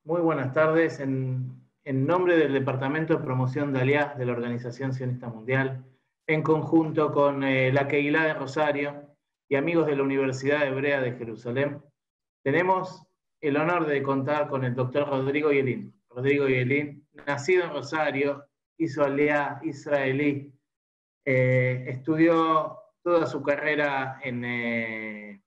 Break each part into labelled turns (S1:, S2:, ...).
S1: Muy buenas tardes. En nombre del Departamento de Promoción de Aliás de la Organización Sionista Mundial, en conjunto con la Keilah de Rosario y amigos de la Universidad Hebrea de Jerusalén, tenemos el honor de contar con el doctor Rodrigo Yelin. Rodrigo Yelin, nacido en Rosario, hizo aliá israelí, estudió toda su carrera en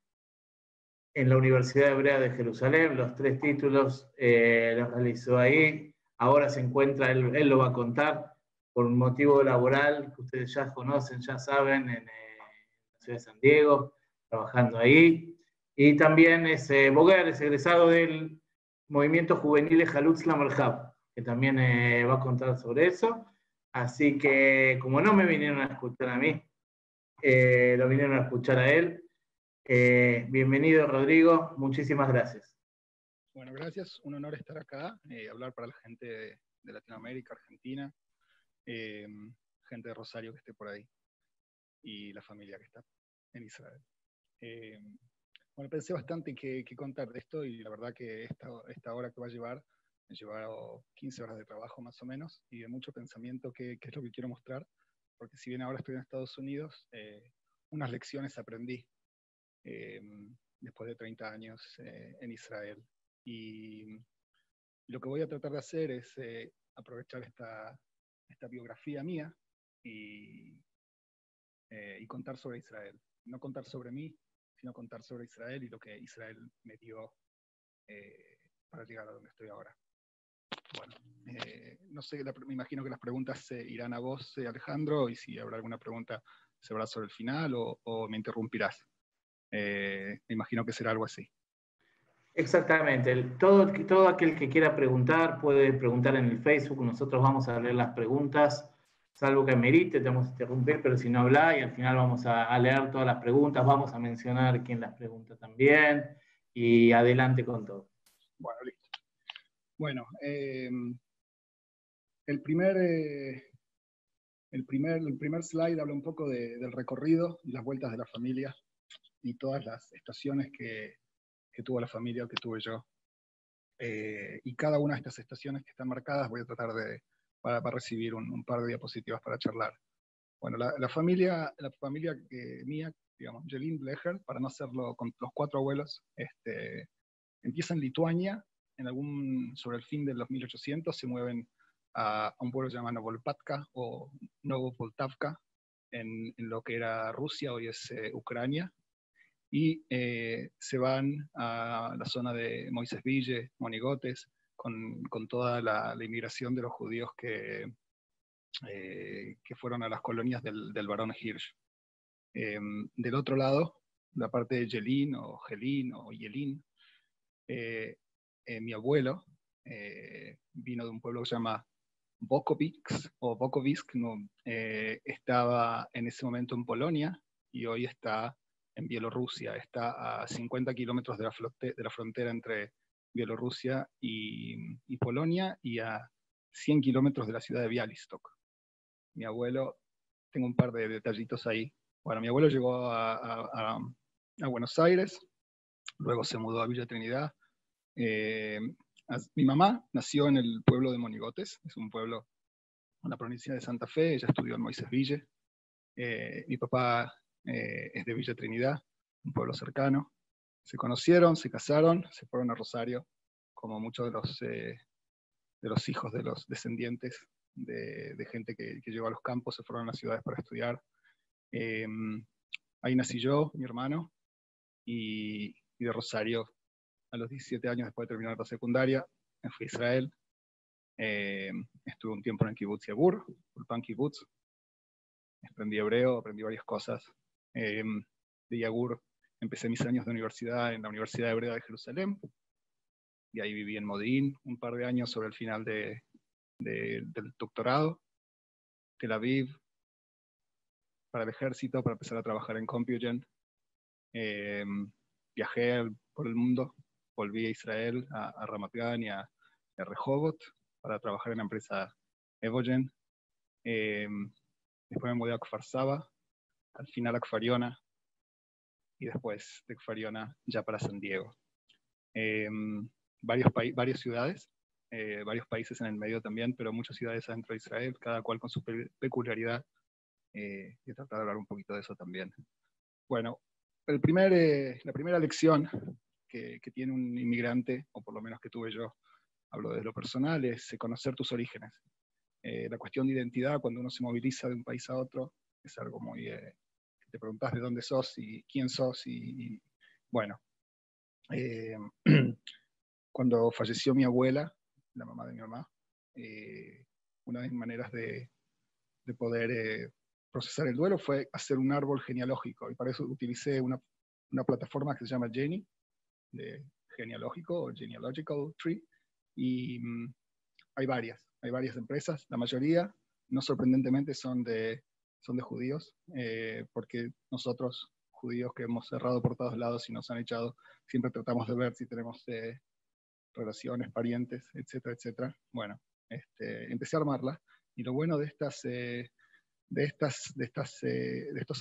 S1: la Universidad Hebrea de Jerusalén, los 3 títulos los realizó ahí, ahora se encuentra, él lo va a contar, por un motivo laboral que ustedes ya conocen, ya saben, en la ciudad de San Diego, trabajando ahí, y también es Boguer, es egresado del movimiento juvenil de Halutz Lamarjab, que también va a contar sobre eso, así que como no me vinieron a escuchar a mí, lo vinieron a escuchar a él. Bienvenido, Rodrigo. Muchísimas gracias.
S2: Bueno, gracias. Un honor estar acá, hablar para la gente de Latinoamérica, Argentina, gente de Rosario que esté por ahí y la familia que está en Israel. Bueno, pensé bastante qué contar de esto y la verdad que esta hora que va a llevar me ha llevado 15 horas de trabajo más o menos y de mucho pensamiento qué es lo que quiero mostrar, porque si bien ahora estoy en Estados Unidos, unas lecciones aprendí después de 30 años en Israel. Y lo que voy a tratar de hacer es aprovechar esta biografía mía y contar sobre Israel. No contar sobre mí, sino contar sobre Israel y lo que Israel me dio para llegar a donde estoy ahora. Bueno, no sé, me imagino que las preguntas irán a vos, Alejandro, y si habrá alguna pregunta se habrá sobre el final o me interrumpirás. Me imagino que será algo así.
S1: Exactamente. Todo aquel que quiera preguntar puede preguntar en el Facebook. Nosotros vamos a leer las preguntas, salvo que amerite, te vamos a interrumpir, pero si no habla y al final vamos a leer todas las preguntas, vamos a mencionar quién las pregunta también y adelante con todo.
S2: Bueno, listo. Bueno, el primer slide habla un poco del recorrido y las vueltas de la familia y todas las estaciones que tuvo la familia o que tuve yo. Y cada una de estas estaciones que están marcadas voy a tratar para recibir un par de diapositivas para charlar. Bueno, la familia mía, digamos, Yelin Blecher, para no hacerlo con los 4 abuelos, empieza en Lituania, sobre el fin de los 1800, se mueven a un pueblo llamado Novolpatka o Novopoltavka, en lo que era Rusia, hoy es Ucrania, y se van a la zona de Moisesville, Monigotes, con toda la inmigración de los judíos que fueron a las colonias del barón Hirsch. Del otro lado, la parte de Yelin o Jelin o Yelin, mi abuelo vino de un pueblo que se llama Bokovisk, ¿no? Estaba en ese momento en Polonia y hoy está en Bielorrusia, está a 50 kilómetros de la frontera entre Bielorrusia y Polonia y a 100 kilómetros de la ciudad de Białystok. Mi abuelo, tengo un par de detallitos ahí. Bueno, mi abuelo llegó a Buenos Aires, luego se mudó a Villa Trinidad. Mi mamá nació en el pueblo de Monigotes, es un pueblo en la provincia de Santa Fe, ella estudió en Moisesville. Mi papá es de Villa Trinidad, un pueblo cercano. Se conocieron, se casaron, se fueron a Rosario, como muchos de los hijos de los descendientes de gente que llegó a los campos, se fueron a las ciudades para estudiar. Ahí nací yo, mi hermano, y de Rosario, a los 17 años después de terminar la secundaria, me fui a Israel. Estuve un tiempo en el Kibbutz Yagur, Ulpan Kibbutz. Aprendí hebreo, aprendí varias cosas. De Yagur empecé mis años de universidad en la Universidad Hebrea de Jerusalén. Y ahí viví en Modín un par de años sobre el final del doctorado. Tel Aviv, para el ejército, para empezar a trabajar en Compugen. Viajé por el mundo, volví a Israel, a Ramat Gan y a Rehovot, para trabajar en la empresa Evogen. Después me mudé a Kfar Saba, al final a Kfariona, y después de Kfariona ya para San Diego. varias ciudades, varios países en el medio también, pero muchas ciudades adentro de Israel, cada cual con su peculiaridad, y tratar de hablar un poquito de eso también. Bueno, la primera lección que tiene un inmigrante, o por lo menos que tuve yo, hablo de lo personal, es conocer tus orígenes. La cuestión de identidad, cuando uno se moviliza de un país a otro, es algo muy... te preguntás de dónde sos y quién sos, y bueno. Cuando falleció mi abuela, la mamá de mi mamá, una de mis maneras de poder procesar el duelo fue hacer un árbol genealógico, y para eso utilicé una plataforma que se llama Geni, de genealógico o Genealogical Tree, y hay varias empresas, la mayoría, no sorprendentemente, son de judíos, porque nosotros, judíos que hemos cerrado por todos lados y nos han echado, siempre tratamos de ver si tenemos relaciones, parientes, etcétera, etcétera. Bueno, empecé a armarla, y lo bueno de estos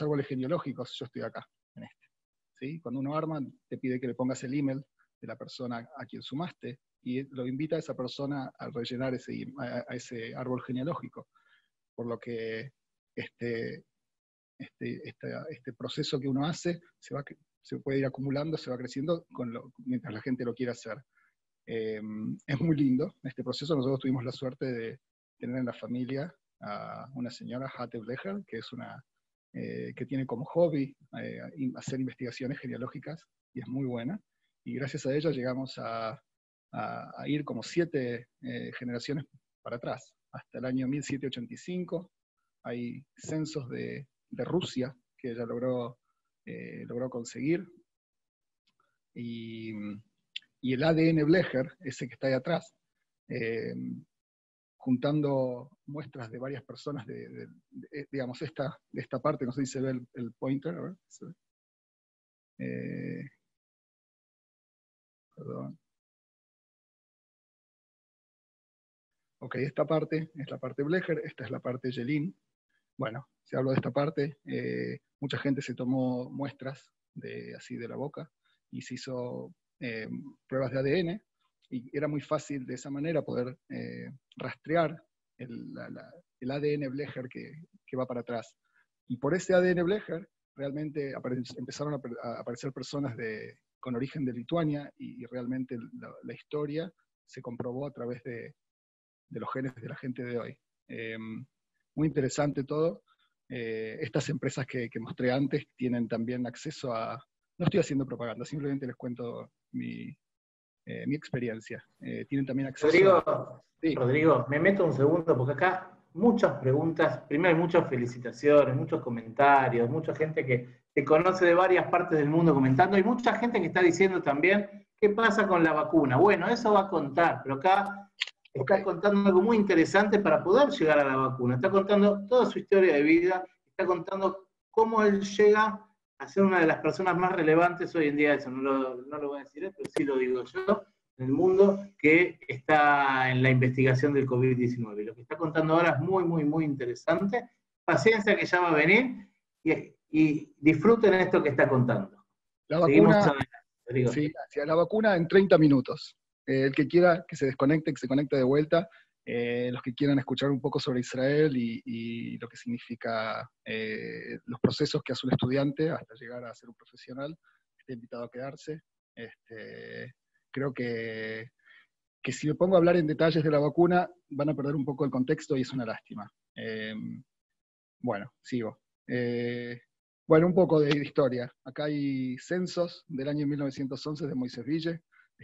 S2: árboles genealógicos, yo estoy acá, en este. ¿Sí? Cuando uno arma, te pide que le pongas el email de la persona a quien sumaste, y lo invita a esa persona a rellenar ese árbol genealógico. Por lo que este proceso que uno hace se puede ir acumulando, se va creciendo mientras la gente lo quiera hacer. Es muy lindo este proceso. Nosotros tuvimos la suerte de tener en la familia a una señora, Hate Blecher, que es que tiene como hobby hacer investigaciones genealógicas, y es muy buena. Y gracias a ella llegamos a ir como 7 generaciones para atrás, hasta el año 1785. Hay censos de Rusia que ella logró conseguir. Y el ADN Blecher, ese que está ahí atrás, juntando muestras de varias personas digamos, de esta parte, no sé si se ve el pointer, a ver, ¿se ve? Perdón. Ok, esta parte es la parte Blecher, esta es la parte Jelin. Bueno, si hablo de esta parte, mucha gente se tomó muestras así de la boca, y se hizo pruebas de ADN, y era muy fácil de esa manera poder rastrear el ADN Blecher que va para atrás. Y por ese ADN Blecher realmente empezaron a aparecer personas con origen de Lituania, y realmente la historia se comprobó a través de los genes de la gente de hoy. Muy interesante todo. Estas empresas que mostré antes tienen también acceso a... No estoy haciendo propaganda, simplemente les cuento mi experiencia. Tienen también acceso a... Sí.
S1: Rodrigo, me meto un segundo porque acá muchas preguntas, primero hay muchas felicitaciones, muchos comentarios, mucha gente que conoce de varias partes del mundo comentando, y mucha gente que está diciendo también qué pasa con la vacuna. Bueno, eso va a contar, pero acá está contando algo muy interesante para poder llegar a la vacuna. Está contando toda su historia de vida, está contando cómo él llega a ser una de las personas más relevantes hoy en día. Eso no lo voy a decir, pero sí lo digo yo, en el mundo, que está en la investigación del COVID-19. Y lo que está contando ahora es muy, muy, muy interesante. Paciencia, que ya va a venir, y disfruten esto que está contando.
S2: La vacuna, sí, la vacuna en 30 minutos. El que quiera que se desconecte, que se conecte de vuelta. Los que quieran escuchar un poco sobre Israel y lo que significa los procesos que hace un estudiante hasta llegar a ser un profesional, está invitado a quedarse. Creo que si me pongo a hablar en detalles de la vacuna, van a perder un poco el contexto, y es una lástima. Bueno, sigo. Bueno, un poco de historia. Acá hay censos del año 1911 de Moisés Ville.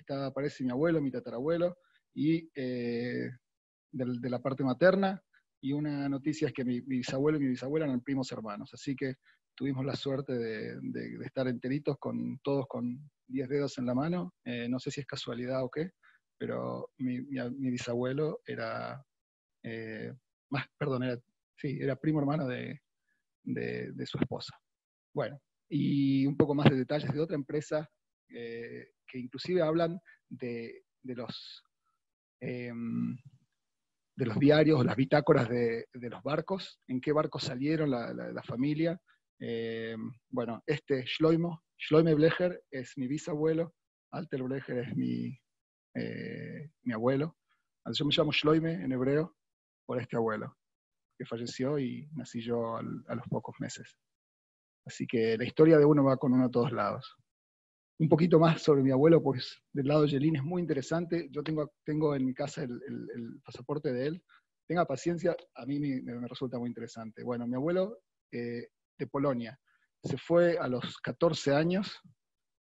S2: Aparece mi abuelo, mi tatarabuelo, y de la parte materna, y una noticia es que mi bisabuelo y mi bisabuela eran primos hermanos, así que tuvimos la suerte de estar enteritos, todos con 10 dedos en la mano. No sé si es casualidad o qué, pero mi bisabuelo era primo hermano de su esposa. Bueno, y un poco más de detalles de otra empresa que inclusive hablan de los diarios, las bitácoras de los barcos, en qué barcos salieron la familia. Bueno, Shloime Blecher es mi bisabuelo, Alter Blecher es mi mi abuelo. Yo me llamo Shloime en hebreo por este abuelo, que falleció y nací yo a los pocos meses. Así que la historia de uno va con uno a todos lados. Un poquito más sobre mi abuelo, pues del lado de Yelin es muy interesante. Yo tengo en mi casa el pasaporte de él. Tenga paciencia, a mí me resulta muy interesante. Bueno, mi abuelo de Polonia se fue a los 14 años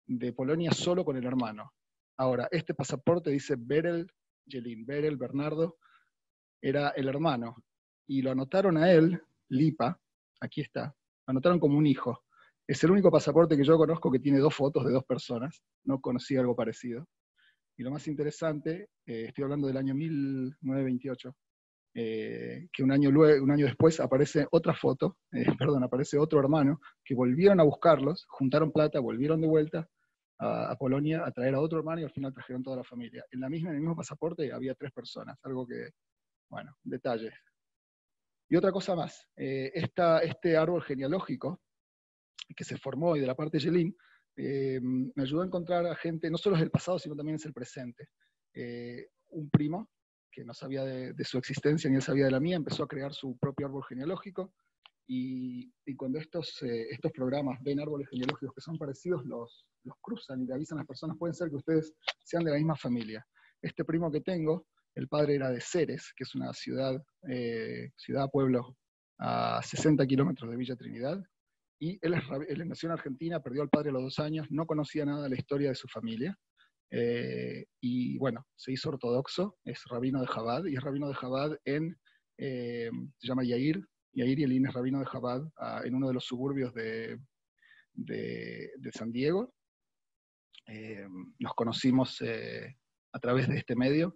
S2: de Polonia solo con el hermano. Ahora, este pasaporte dice Berel Yelin, Berel Bernardo, era el hermano. Y lo anotaron a él, Lipa, aquí está, lo anotaron como un hijo. Es el único pasaporte que yo conozco que tiene 2 fotos de 2 personas. No conocía algo parecido. Y lo más interesante, estoy hablando del año 1928, que un año después aparece otra foto, aparece otro hermano, que volvieron a buscarlos, juntaron plata, volvieron de vuelta a Polonia a traer a otro hermano y al final trajeron toda la familia. En el mismo pasaporte había 3 personas, algo que, bueno, detalles. Y otra cosa más, este árbol genealógico que se formó y de la parte de Yelin, me ayudó a encontrar a gente, no solo es el pasado, sino también es el presente. Un primo, que no sabía de su existencia ni él sabía de la mía, empezó a crear su propio árbol genealógico, y cuando estos programas ven árboles genealógicos que son parecidos, los cruzan y le avisan a las personas, pueden ser que ustedes sean de la misma familia. Este primo que tengo, el padre era de Ceres, que es una pueblo, a 60 kilómetros de Villa Trinidad, y él nació en Argentina, perdió al padre a los 2 años, no conocía nada de la historia de su familia, y bueno, se hizo ortodoxo, es rabino de Chabad, y es rabino de Chabad se llama Yair Yelin es rabino de Chabad, en uno de los suburbios de San Diego. Nos conocimos a través de este medio,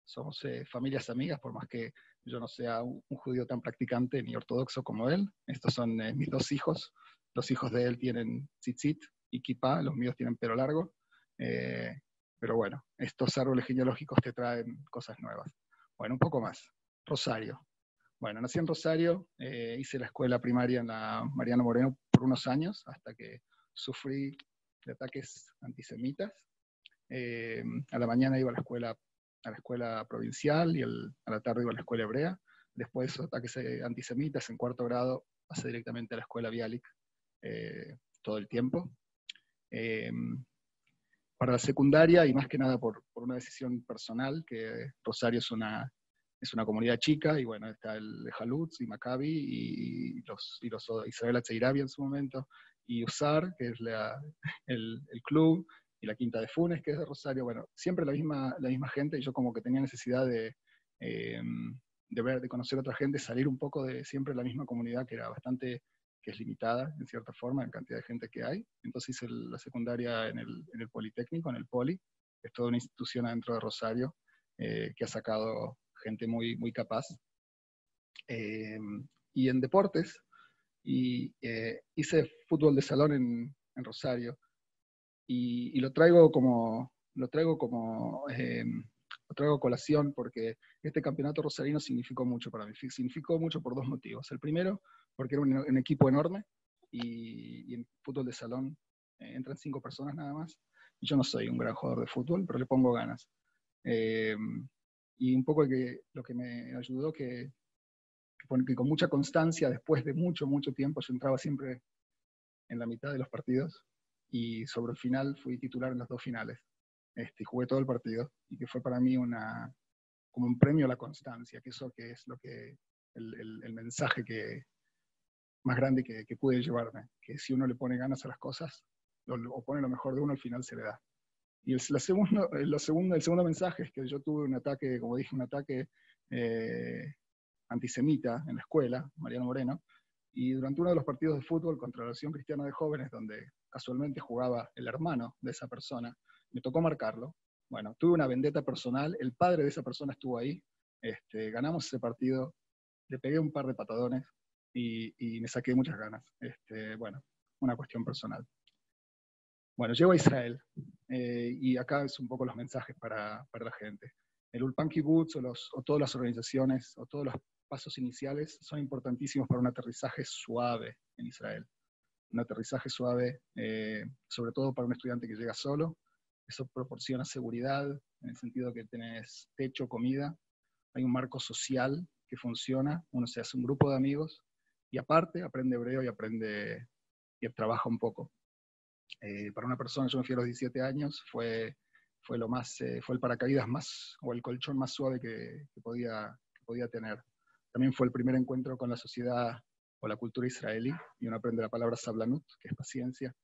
S2: somos familias amigas, por más que yo no sea un judío tan practicante ni ortodoxo como él. Estos son mis 2 hijos. Los hijos de él tienen tzitzit y kippah, los míos tienen pelo largo. Pero bueno, estos árboles genealógicos te traen cosas nuevas. Bueno, un poco más. Rosario. Bueno, nací en Rosario, hice la escuela primaria en la Mariano Moreno por unos años, hasta que sufrí de ataques antisemitas. A la mañana iba a la escuela provincial y a la tarde iba a la escuela hebrea. Después ataques antisemitas en 4º grado, pasé directamente a la escuela Bialik todo el tiempo. Para la secundaria, y más que nada por una decisión personal, que Rosario es una comunidad chica, y bueno, está el Halutz y Maccabi, y los Israel Atzeirabi en su momento, y USAR, que es el club, y la Quinta de Funes, que es de Rosario. Bueno, siempre la misma gente, y yo como que tenía necesidad de conocer a otra gente, salir un poco de siempre la misma comunidad, que es limitada en cierta forma en cantidad de gente que hay. Entonces hice la secundaria en el Politécnico, en el Poli, que es toda una institución adentro de Rosario, que ha sacado gente muy, muy capaz. Y en deportes, hice fútbol de salón en Rosario, y lo traigo a colación porque este campeonato rosarino significó mucho para mí. Significó mucho por 2 motivos. El primero, porque era un equipo enorme, y en fútbol de salón entran 5 personas nada más. Y yo no soy un gran jugador de fútbol, pero le pongo ganas. Y un poco lo que me ayudó, que con mucha constancia, después de mucho, mucho tiempo, yo entraba siempre en la mitad de los partidos, y sobre el final fui titular en los 2 finales. Jugué todo el partido, y que fue para mí como un premio a la constancia, que eso que es el mensaje más grande que pude llevarme, que si uno le pone ganas a las cosas, o pone lo mejor de uno, al final se le da. Y el segundo mensaje es que yo tuve un ataque, como dije, un ataque antisemita en la escuela, Mariano Moreno, y durante uno de los partidos de fútbol contra la Nación Cristiana de Jóvenes, donde casualmente jugaba el hermano de esa persona, me tocó marcarlo. Bueno, tuve una vendetta personal, el padre de esa persona estuvo ahí, ganamos ese partido, le pegué un par de patadones, y me saqué muchas ganas. Bueno, una cuestión personal. Bueno, llego a Israel, y acá es un poco los mensajes para la gente. El Ulpan Kibbutz, o todas las organizaciones, o todos los pasos iniciales son importantísimos para un aterrizaje suave en Israel. Un aterrizaje suave, sobre todo para un estudiante que llega solo. Eso proporciona seguridad, en el sentido que tenés techo, comida, hay un marco social que funciona, uno se hace un grupo de amigos, y aparte aprende hebreo y trabaja un poco. Para una persona, yo me fui a los 17 años, fue el paracaídas más, o el colchón más suave que podía tener. También fue el primer encuentro con la sociedad o la cultura israelí, y uno aprende la palabra sablanut, que es paciencia.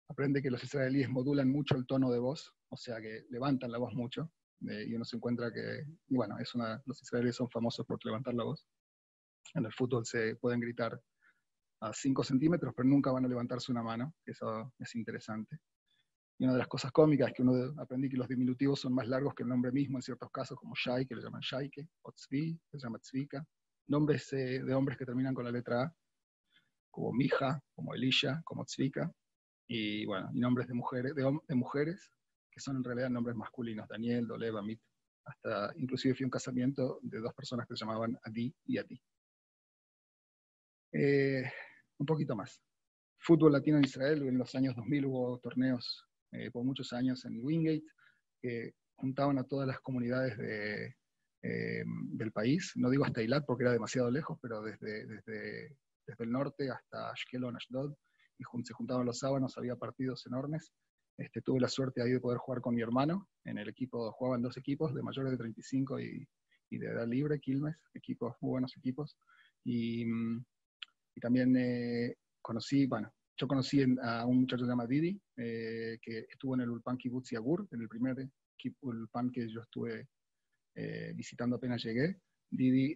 S2: Aprende que los israelíes modulan mucho el tono de voz, o sea que levantan la voz mucho, y uno se encuentra que, y bueno, los israelíes son famosos por levantar la voz. En el fútbol se pueden gritar a 5 centímetros, pero nunca van a levantarse una mano, que eso es interesante. Y una de las cosas cómicas es que aprendí que los diminutivos son más largos que el nombre mismo en ciertos casos, como Shai, que le llaman Shaike, o Tzvi, que se llama Tzvika. Nombres de hombres que terminan con la letra A, como Mija, como Elisha, como Tzvika. Y bueno, y nombres de mujeres, que son en realidad nombres masculinos, Daniel, Dolev, Amit. Hasta inclusive fui a un casamiento de 2 personas que se llamaban Adi y Adi. Un poquito más. Fútbol latino en Israel, en los años 2000 hubo torneos por muchos años en Wingate, que juntaban a todas las comunidades del país. No digo hasta Eilat porque era demasiado lejos, pero desde el norte hasta Ashkelon, Ashdod, y se juntaban los sábados, había partidos enormes. Tuve la suerte ahí de poder jugar con mi hermano. En el equipo jugaban 2 equipos, de mayores de 35 y de edad libre, Quilmes, muy buenos equipos. Y también yo conocí a un muchacho que se llama Didi, que estuvo en el Ulpan Kibbutz Yagur, en el primer Ulpan que yo estuve visitando apenas llegué. Didi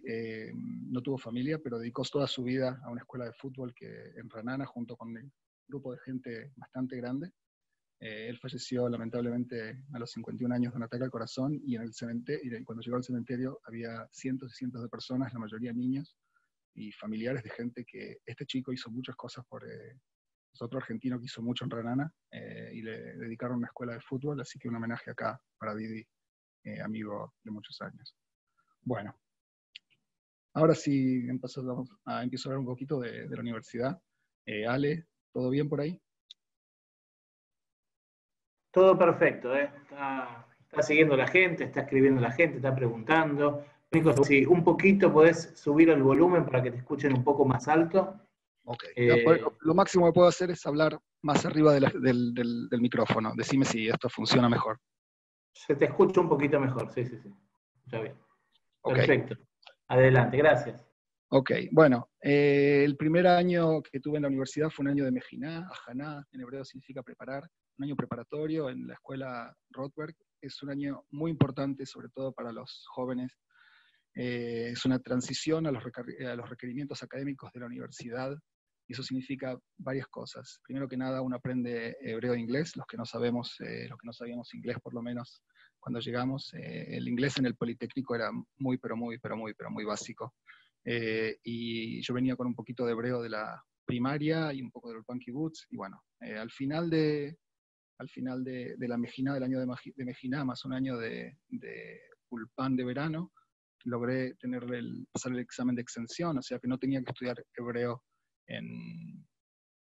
S2: no tuvo familia, pero dedicó toda su vida a una escuela de fútbol en Ranana, junto con un grupo de gente bastante grande. Él falleció lamentablemente a los 51 años de un ataque al corazón, y cuando llegó al cementerio había cientos y cientos de personas, la mayoría niños y familiares de gente que este chico hizo muchas cosas por... Es otro argentino que hizo mucho en Ranana, y le dedicaron una escuela de fútbol, así que un homenaje acá para Didi, amigo de muchos años. Bueno, ahora sí empiezo a hablar un poquito de la universidad. Ale, ¿todo bien por ahí?
S1: Todo perfecto, ¿eh? Está siguiendo la gente, está escribiendo la gente, está preguntando. Único, si un poquito podés subir el volumen para que te escuchen un poco más alto.
S2: Ok. Lo máximo que puedo hacer es hablar más arriba del micrófono. Decime si esto funciona mejor.
S1: Se te escucha un poquito mejor, sí. Está bien.
S2: Okay.
S1: Perfecto. Adelante, gracias.
S2: Ok, bueno, el primer año que tuve en la universidad fue un año de Mejiná, Ajaná, en hebreo significa preparar, un año preparatorio en la escuela Rothberg. Es un año muy importante, sobre todo para los jóvenes. Es una transición a los requerimientos académicos de la universidad, y eso significa varias cosas. Primero que nada, uno aprende hebreo e inglés, los que no sabíamos inglés por lo menos cuando llegamos. El inglés en el Politécnico era muy básico. Y yo venía con un poquito de hebreo de la primaria y un poco del Ulpan Kibbutz, y bueno, al final de la Mejiná, del año de Mejiná, más un año de Ulpan de verano, logré pasar el examen de exención, o sea que no tenía que estudiar hebreo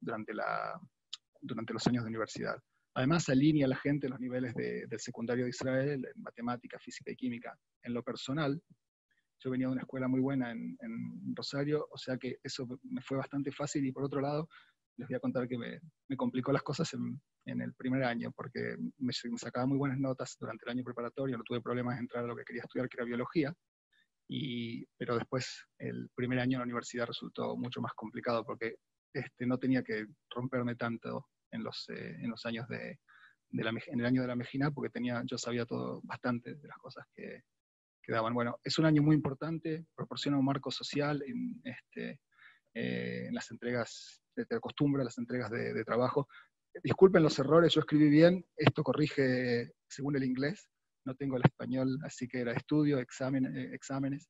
S2: durante los años de universidad. Además, alinea a la gente los niveles del secundario de Israel en matemática, física y química. En lo personal, yo venía de una escuela muy buena en Rosario, o sea que eso me fue bastante fácil, y por otro lado, les voy a contar que me complicó las cosas en el primer año, porque me sacaba muy buenas notas durante el año preparatorio, no tuve problemas de entrar a lo que quería estudiar, que era biología, pero después el primer año en la universidad resultó mucho más complicado, porque no tenía que romperme tanto en los años en el año de la Mejiná, porque yo sabía todo bastante de las cosas que daban. Bueno, es un año muy importante, proporciona un marco social en las entregas, te acostumbra a las entregas de trabajo. Disculpen los errores, yo escribí bien, esto corrige según el inglés, no tengo el español, así que era estudio, exámenes,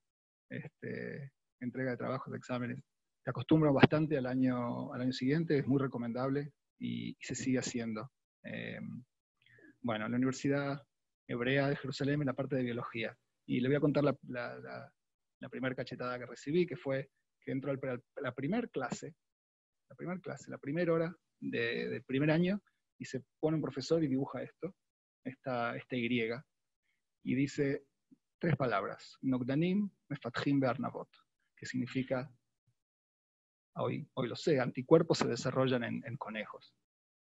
S2: entrega de trabajos, exámenes. Te acostumbro bastante al año siguiente, es muy recomendable, y se sigue haciendo. Bueno, en la Universidad Hebrea de Jerusalén, en la parte de biología. Y le voy a contar la primera cachetada que recibí, que fue que entró la primera clase, la primera hora del primer año, y se pone un profesor y dibuja esta Y. y dice 3 palabras, Nogdanim Mefatchim Be'arnavot, que significa, hoy lo sé, anticuerpos se desarrollan en conejos.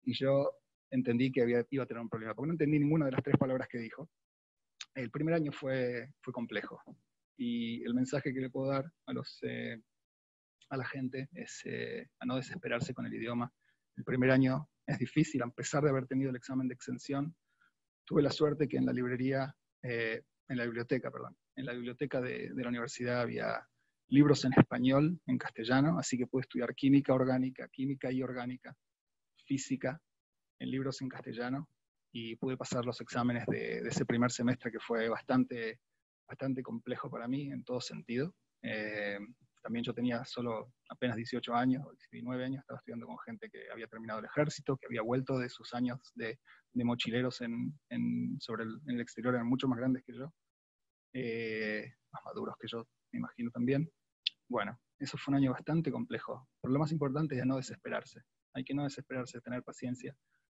S2: Y yo entendí que iba a tener un problema, porque no entendí ninguna de las 3 palabras que dijo. El primer año fue complejo, y el mensaje que le puedo dar a la gente es a no desesperarse con el idioma. El primer año es difícil, a pesar de haber tenido el examen de exención. Tuve la suerte que en la biblioteca de la universidad había libros en español, en castellano, así que pude estudiar química y orgánica, física, en libros en castellano, y pude pasar los exámenes de ese primer semestre, que fue bastante complejo para mí en todo sentido. También yo tenía solo apenas 18 años, 19 años, estaba estudiando con gente que había terminado el ejército, que había vuelto de sus años de mochileros en el exterior, eran mucho más grandes que yo, más maduros que yo, me imagino también. Bueno, eso fue un año bastante complejo, pero lo más importante es no desesperarse. Hay que no desesperarse, tener paciencia.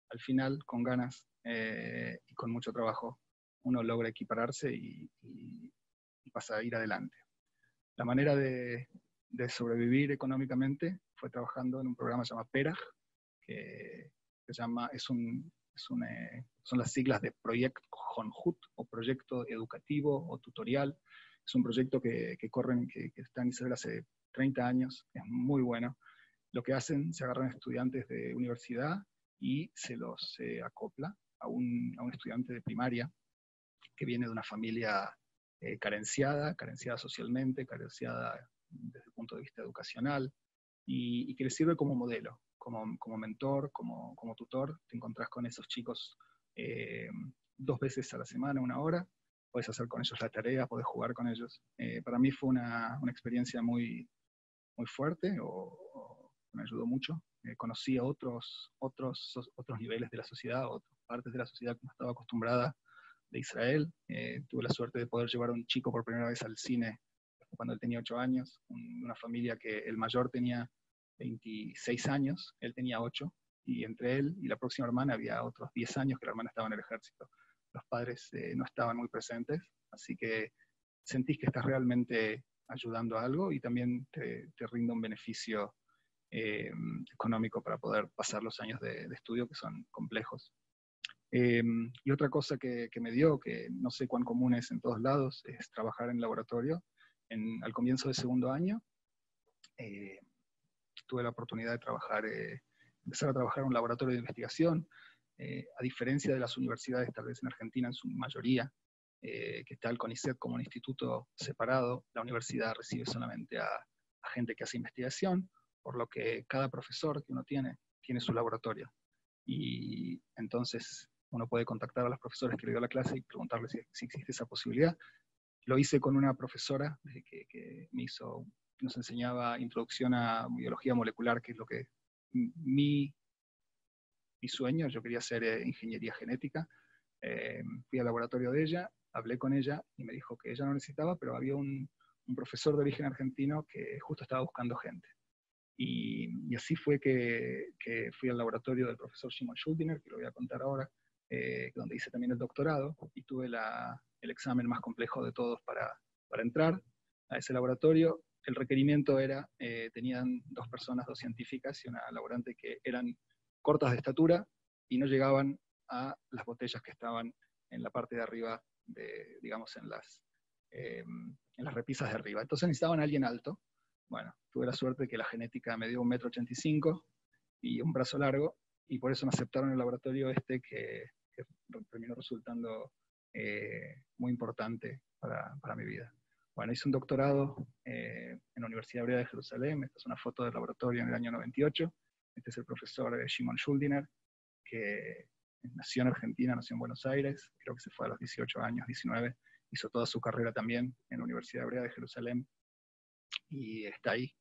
S2: Al final, con ganas y con mucho trabajo, uno logra equipararse y pasa a ir adelante. La manera de sobrevivir económicamente fue trabajando en un programa llamado PERAG, que son las siglas de Project Honhut, o Proyecto Educativo o Tutorial. Es un proyecto que está en Israel hace 30 años, es muy bueno. Lo que hacen, se agarran estudiantes de universidad y se los acopla a un estudiante de primaria que viene de una familia carenciada socialmente, carenciada desde el punto de vista educacional, y que les sirve como modelo, como mentor, como tutor. Te encontrás con esos chicos 2 veces a la semana, 1 hora, puedes hacer con ellos la tarea, puedes jugar con ellos. Para mí fue una experiencia muy, muy fuerte, o me ayudó mucho. Conocí a otros niveles de la sociedad, otras partes de la sociedad que no estaba acostumbrada de Israel. Tuve la suerte de poder llevar a un chico por primera vez al cine cuando él tenía 8 años, una familia que el mayor tenía 26 años, él tenía 8, y entre él y la próxima hermana había otros 10 años que la hermana estaba en el ejército. Los padres no estaban muy presentes, así que sentís que estás realmente ayudando a algo, y también te rinde un beneficio económico para poder pasar los años de estudio, que son complejos. Y otra cosa que me dio, que no sé cuán común es en todos lados, es trabajar en laboratorio. Al comienzo del segundo año tuve la oportunidad de empezar a trabajar en un laboratorio de investigación. A diferencia de las universidades, tal vez en Argentina en su mayoría, que está el CONICET como un instituto separado, la universidad recibe solamente a gente que hace investigación, por lo que cada profesor que uno tiene su laboratorio. Y entonces uno puede contactar a los profesores que le dio la clase y preguntarles si existe esa posibilidad. Lo hice con una profesora que nos enseñaba introducción a biología molecular, que es lo que mi sueño. Yo quería hacer ingeniería genética. Fui al laboratorio de ella, hablé con ella y me dijo que ella no necesitaba, pero había un profesor de origen argentino que justo estaba buscando gente. Y así fue que fui al laboratorio del profesor Shimon Schuldiner, que lo voy a contar ahora, donde hice también el doctorado, y tuve el examen más complejo de todos para entrar a ese laboratorio. El requerimiento era, tenían 2 personas, 2 científicas y una laborante, que eran cortas de estatura y no llegaban a las botellas que estaban en la parte de arriba, digamos en las repisas de arriba. Entonces necesitaban a alguien alto. Bueno, tuve la suerte de que la genética me dio 1,85 m y un brazo largo, y por eso me aceptaron en el laboratorio que terminó resultando muy importante para mi vida. Bueno, hice un doctorado en la Universidad Hebrea de Jerusalén. Esta es una foto del laboratorio en el año 98. Este es el profesor Shimon Schuldiner, que nació en Argentina, nació en Buenos Aires, creo que se fue a los 18 años, 19, hizo toda su carrera también en la Universidad Hebrea de Jerusalén, y está ahí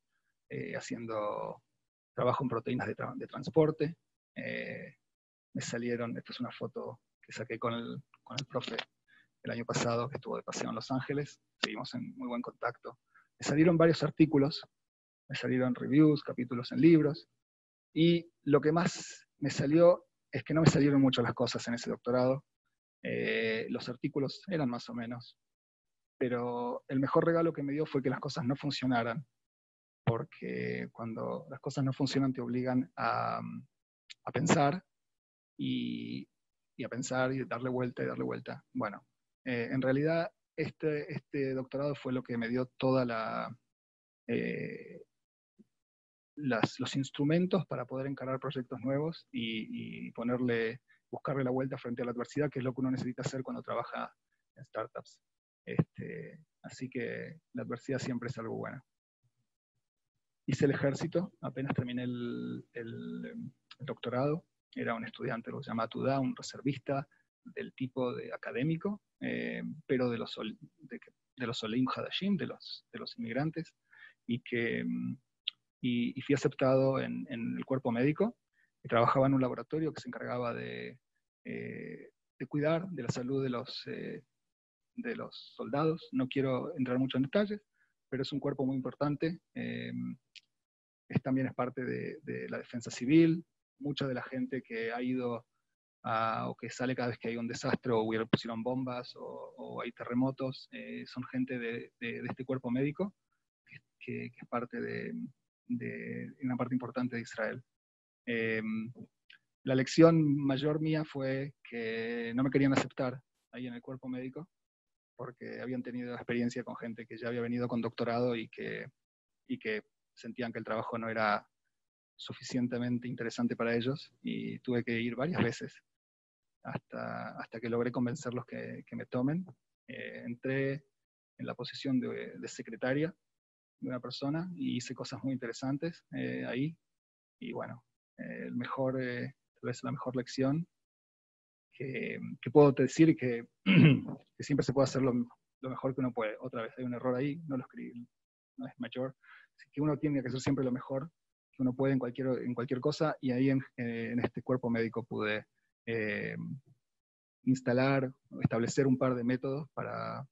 S2: haciendo trabajo en proteínas de transporte. Me salieron, esta es una foto que saqué con el profe el año pasado, que estuvo de paseo en Los Ángeles, seguimos en muy buen contacto. Me salieron varios artículos, me salieron reviews, capítulos en libros, y lo que más me salió es que no me salieron mucho las cosas en ese doctorado. Los artículos eran más o menos, pero el mejor regalo que me dio fue que las cosas no funcionaran, porque cuando las cosas no funcionan te obligan a pensar y a pensar y darle vuelta y darle vuelta. Bueno, en realidad este doctorado fue lo que me dio toda los instrumentos para poder encarar proyectos nuevos y buscarle la vuelta frente a la adversidad, que es lo que uno necesita hacer cuando trabaja en startups. Así que la adversidad siempre es algo bueno. Hice el ejército, apenas terminé el doctorado, era un estudiante, lo que se llama Tudá, un reservista del tipo de académico, pero de los Olim Hadashim, de los inmigrantes, y fui aceptado en el cuerpo médico, y trabajaba en un laboratorio que se encargaba de cuidar de la salud de los soldados. No quiero entrar mucho en detalles, pero es un cuerpo muy importante. También es parte de la defensa civil. Mucha de la gente que ha ido o que sale cada vez que hay un desastre o pusieron bombas o hay terremotos, son gente de este cuerpo médico que es parte de una parte importante de Israel. La lección mayor mía fue que no me querían aceptar ahí en el cuerpo médico porque habían tenido experiencia con gente que ya había venido con doctorado y que sentían que el trabajo no era suficientemente interesante para ellos, y tuve que ir varias veces hasta que logré convencerlos que me tomen. Entré en la posición de secretaria de una persona y hice cosas muy interesantes ahí, y bueno, tal vez la mejor lección que puedo decir que siempre se puede hacer lo mejor que uno puede. Otra vez, hay un error ahí, no lo escribí, no es mayor. Así que uno tiene que hacer siempre lo mejor que uno puede en cualquier cosa, y ahí en este cuerpo médico pude establecer un par de métodos para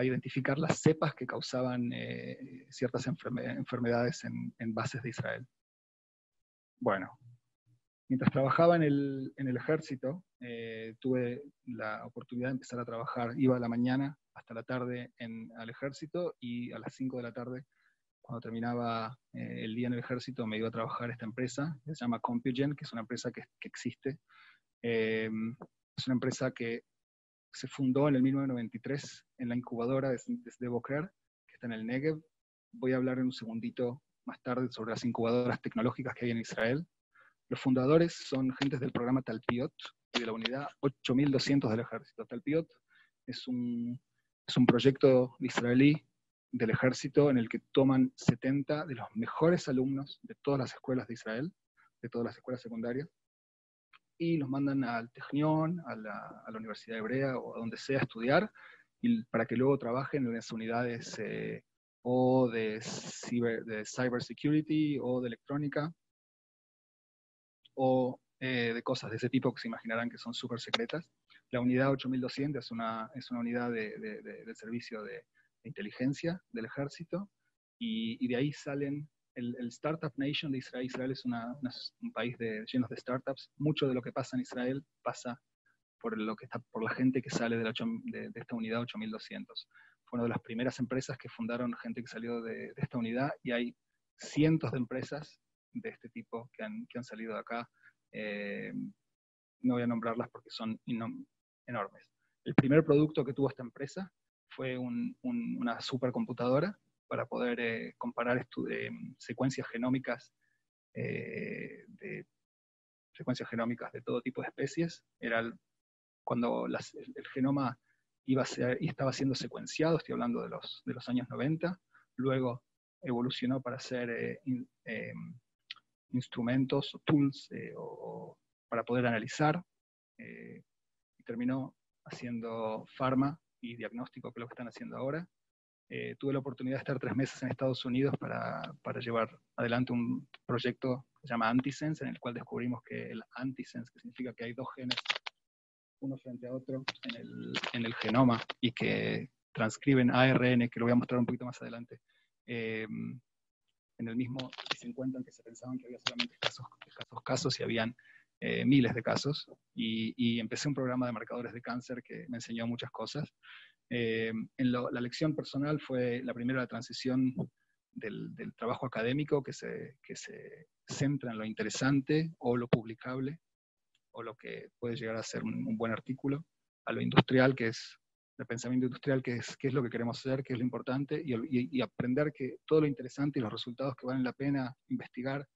S2: identificar las cepas que causaban ciertas enfermedades en bases de Israel. Bueno, mientras trabajaba en el ejército, tuve la oportunidad de empezar a trabajar. Iba a la mañana hasta la tarde al ejército, y a las 5 de la tarde, cuando terminaba el día en el ejército, me iba a trabajar a esta empresa, que se llama Compugen, que es una empresa que existe. Es una empresa que se fundó en el 1993 en la incubadora de Bocrer, que está en el Negev. Voy a hablar en un segundito más tarde sobre las incubadoras tecnológicas que hay en Israel. Los fundadores son gentes del programa Talpiot y de la unidad 8200 del ejército. Talpiot es un proyecto israelí del ejército en el que toman 70 de los mejores alumnos de todas las escuelas de Israel, de todas las escuelas secundarias, y los mandan al Technion, a la Universidad Hebrea o a donde sea a estudiar, y para que luego trabajen en las unidades o de cyber security o de electrónica, o de cosas de ese tipo que se imaginarán que son súper secretas. La unidad 8200 es una unidad de servicio de inteligencia del ejército, y de ahí salen el Startup Nation de Israel. Israel es un país lleno de startups. Mucho de lo que pasa en Israel pasa por la gente que sale de esta unidad 8200. Fue una de las primeras empresas que fundaron gente que salió de esta unidad, y hay cientos de empresas de este tipo que han salido de acá. No voy a nombrarlas porque son enormes. El primer producto que tuvo esta empresa fue una supercomputadora para poder comparar secuencias genómicas de todo tipo de especies. Era cuando el genoma estaba siendo secuenciado, estoy hablando de los años 90, luego evolucionó para hacer instrumentos o tools para poder analizar, y terminó haciendo pharma y diagnóstico, que es lo que están haciendo ahora. Tuve la oportunidad de estar 3 meses en Estados Unidos para llevar adelante un proyecto que se llama Antisense, en el cual descubrimos que el antisense, que significa que hay 2 genes uno frente a otro en el genoma, y que transcriben ARN, que lo voy a mostrar un poquito más adelante, en el mismo, y se encuentran que se pensaban que había solamente escasos casos, y habían miles de casos, y empecé un programa de marcadores de cáncer que me enseñó muchas cosas. La lección personal fue la primera, la transición del trabajo académico que se centra en lo interesante o lo publicable, o lo que puede llegar a ser un buen artículo, a lo industrial, que es el pensamiento industrial, que es lo que queremos hacer, que es lo importante, y aprender que todo lo interesante y los resultados que valen la pena investigar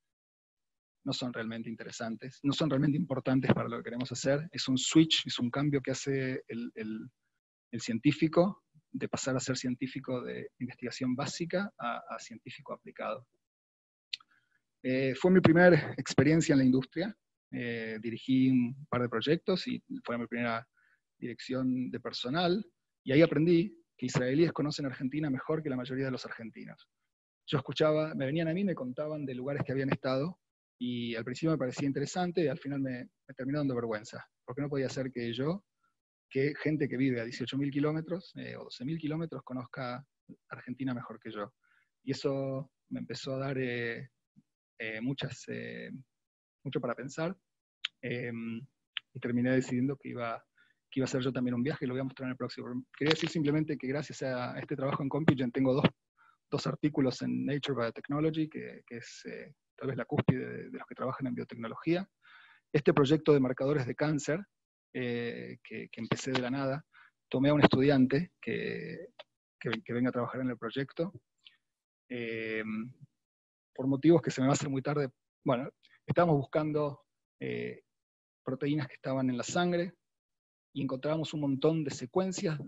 S2: no son realmente interesantes, no son realmente importantes para lo que queremos hacer. Es un switch, es un cambio que hace el científico, de pasar a ser científico de investigación básica a científico aplicado. Fue mi primera experiencia en la industria. Dirigí un par de proyectos y fue mi primera dirección de personal, y ahí aprendí que israelíes conocen Argentina mejor que la mayoría de los argentinos. Yo escuchaba, me venían a mí, me contaban de lugares que habían estado, y al principio me parecía interesante, y al final me terminó dando vergüenza, porque no podía ser que gente que vive a 18.000 kilómetros o 12.000 kilómetros conozca Argentina mejor que yo. Y eso me empezó a dar mucho para pensar, y terminé decidiendo que iba a hacer yo también un viaje, y lo voy a mostrar en el próximo. Quería decir simplemente que gracias a este trabajo en Compugen tengo dos artículos en Nature Biotechnology, que es tal vez la cúspide de los que trabajan en biotecnología. Este proyecto de marcadores de cáncer, que empecé de la nada, tomé a un estudiante que venga a trabajar en el proyecto, por motivos que se me va a hacer muy tarde. Bueno, estábamos buscando proteínas que estaban en la sangre, y encontrábamos un montón de secuencias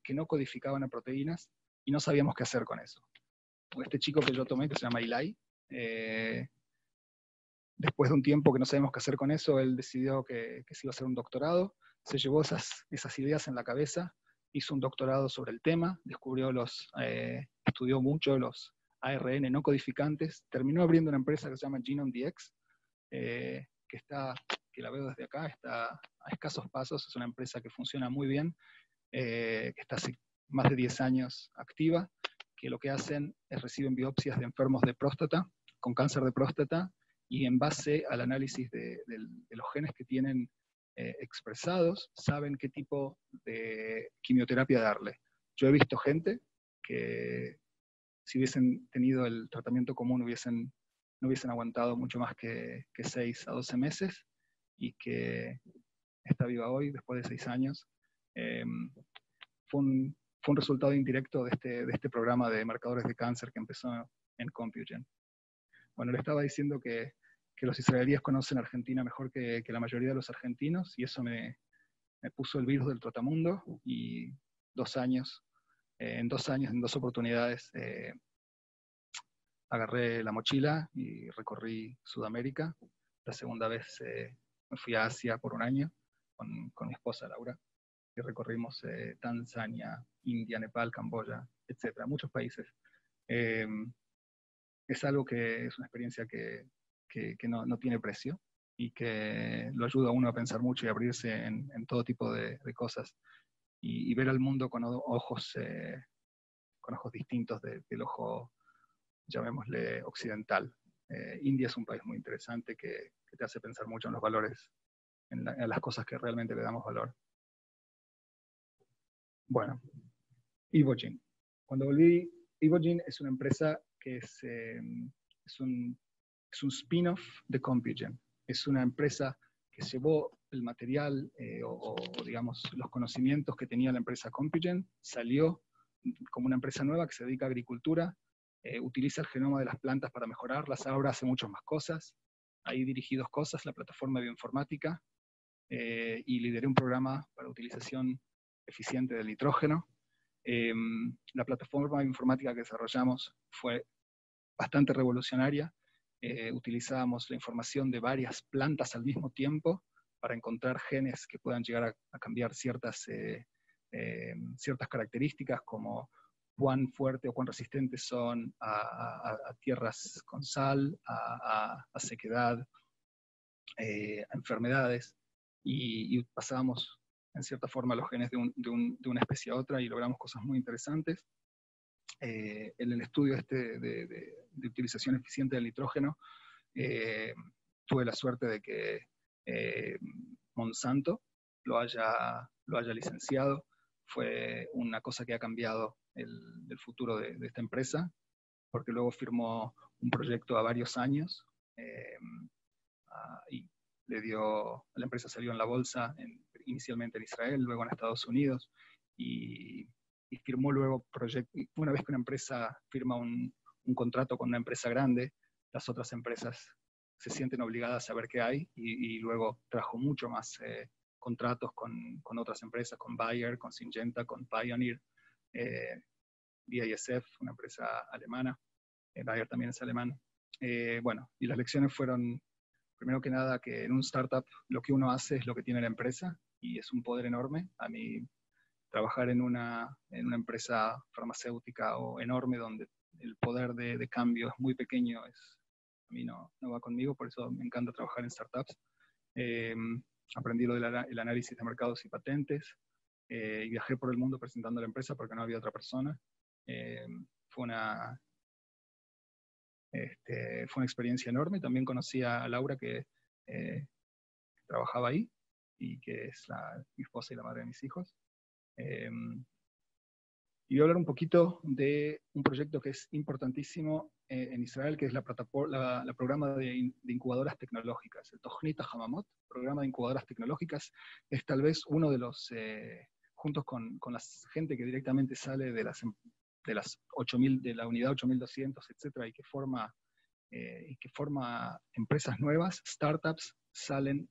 S2: que no codificaban a proteínas, y no sabíamos qué hacer con eso. Este chico que yo tomé, que se llama Eli, después de un tiempo que no sabíamos qué hacer con eso, él decidió que se iba a hacer un doctorado, se llevó esas ideas en la cabeza, hizo un doctorado sobre el tema, estudió mucho los ARN no codificantes, terminó abriendo una empresa que se llama GenomeDx, que la veo desde acá, está a escasos pasos, es una empresa que funciona muy bien, que está hace más de 10 años activa, que lo que hacen es reciben biopsias de enfermos de próstata, con cáncer de próstata, y en base al análisis de los genes que tienen expresados, saben qué tipo de quimioterapia darle. Yo he visto gente que, si hubiesen tenido el tratamiento común, no hubiesen aguantado mucho más que 6 a 12 meses, y que está viva hoy, después de 6 años. Fue un resultado indirecto de este programa de marcadores de cáncer que empezó en Compugen. Bueno, le estaba diciendo que los israelíes conocen Argentina mejor que la mayoría de los argentinos, y eso me puso el virus del trotamundo, y en 2 años, en 2 oportunidades, agarré la mochila y recorrí Sudamérica. La segunda vez me fui a Asia por un año con mi esposa Laura, y recorrimos Tanzania, India, Nepal, Camboya, etcétera, muchos países. Es algo que es una experiencia que no tiene precio, y que lo ayuda a uno a pensar mucho y a abrirse en todo tipo de cosas, y ver al mundo con ojos distintos del ojo, llamémosle, occidental. India es un país muy interesante que te hace pensar mucho en los valores, en las cosas que realmente le damos valor. Bueno, Evogene. Cuando volví, Evogene es una empresa que es un spin-off de Compugen. Es una empresa que llevó el material o digamos los conocimientos que tenía la empresa Compugen, salió como una empresa nueva que se dedica a agricultura, utiliza el genoma de las plantas para mejorarlas, ahora hace muchas más cosas. Ahí dirigí 2 cosas, la plataforma de bioinformática, y lideré un programa para utilización eficiente del nitrógeno. La plataforma informática que desarrollamos fue bastante revolucionaria. Utilizábamos la información de varias plantas al mismo tiempo para encontrar genes que puedan llegar a cambiar ciertas características, como cuán fuerte o cuán resistentes son a tierras con sal, a sequedad, a enfermedades, y pasábamos en cierta forma los genes de una especie a otra, y logramos cosas muy interesantes. En el estudio de utilización eficiente del nitrógeno, tuve la suerte de que Monsanto lo haya licenciado. Fue una cosa que ha cambiado el futuro de esta empresa, porque luego firmó un proyecto a varios años y la empresa salió en la bolsa inicialmente en Israel, luego en Estados Unidos, y firmó luego una vez que una empresa firma un contrato con una empresa grande, las otras empresas se sienten obligadas a saber qué hay, y luego trajo mucho más contratos con otras empresas, con Bayer, con Syngenta, con Pioneer, BASF, una empresa alemana, Bayer también es alemán. Bueno, y las lecciones fueron, primero que nada, que en un startup lo que uno hace es lo que tiene la empresa, y es un poder enorme. A mí, trabajar en una empresa farmacéutica o enorme donde el poder de cambio es muy pequeño, a mí no va conmigo, por eso me encanta trabajar en startups. Aprendí lo del análisis de mercados y patentes, y viajé por el mundo presentando la empresa porque no había otra persona. Fue una experiencia enorme. También conocí a Laura, que trabajaba ahí, y que es mi esposa y la madre de mis hijos. Y voy a hablar un poquito de un proyecto que es importantísimo en Israel, que es la programa de incubadoras tecnológicas, el Tochnit Hamamot, programa de incubadoras tecnológicas. Es tal vez uno de los, juntos con la gente que directamente sale de las 8.000, de la unidad 8.200, etcétera, y que forma empresas nuevas, startups, salen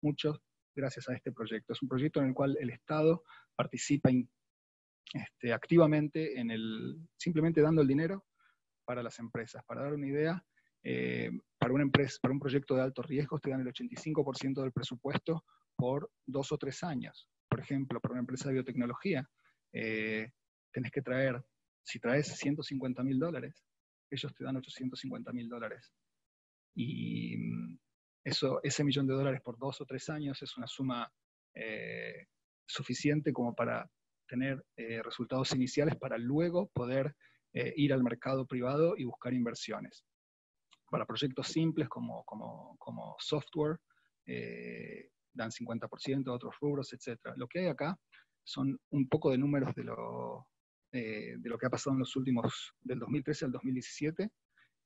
S2: muchos gracias a este proyecto. Es un proyecto en el cual el Estado participa activamente simplemente dando el dinero para las empresas. Para dar una idea, para un proyecto de alto riesgo te dan el 85% del presupuesto por 2 o 3 años. Por ejemplo, para una empresa de biotecnología, tenés que si traes $150.000, ellos te dan $850.000. Y ese $1.000.000 por 2 o 3 años es una suma suficiente como para tener resultados iniciales para luego poder ir al mercado privado y buscar inversiones. Para proyectos simples como software, dan 50%, otros rubros, etc. Lo que hay acá son un poco de números de lo que ha pasado en los últimos, del 2013 al 2017.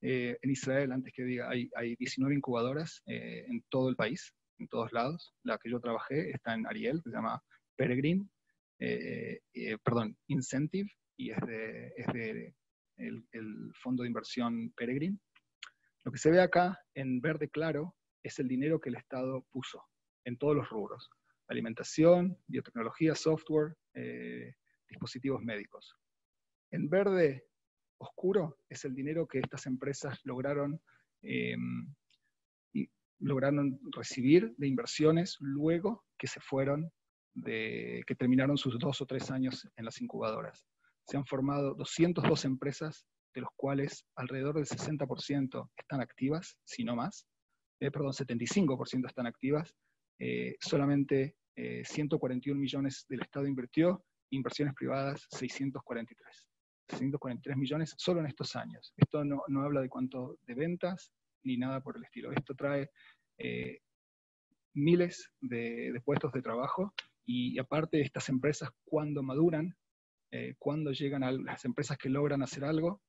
S2: En Israel, antes que diga, hay 19 incubadoras en todo el país, en todos lados. La que yo trabajé está en Ariel, que se llama Peregrine, Incentive, y es de el fondo de inversión Peregrine. Lo que se ve acá en verde claro es el dinero que el Estado puso en todos los rubros: alimentación, biotecnología, software, dispositivos médicos. En verde oscuro es el dinero que estas empresas lograron recibir de inversiones luego que que terminaron sus 2 o 3 años en las incubadoras. Se han formado 202 empresas, de los cuales alrededor del 60% están activas, si no más. 75% están activas. Solamente 141 millones del Estado invirtió, inversiones privadas 643 millones solo en estos años. Esto no habla de cuánto de ventas ni nada por el estilo. Esto trae miles de puestos de trabajo, y aparte estas empresas, cuando maduran, cuando llegan a las empresas que logran hacer algo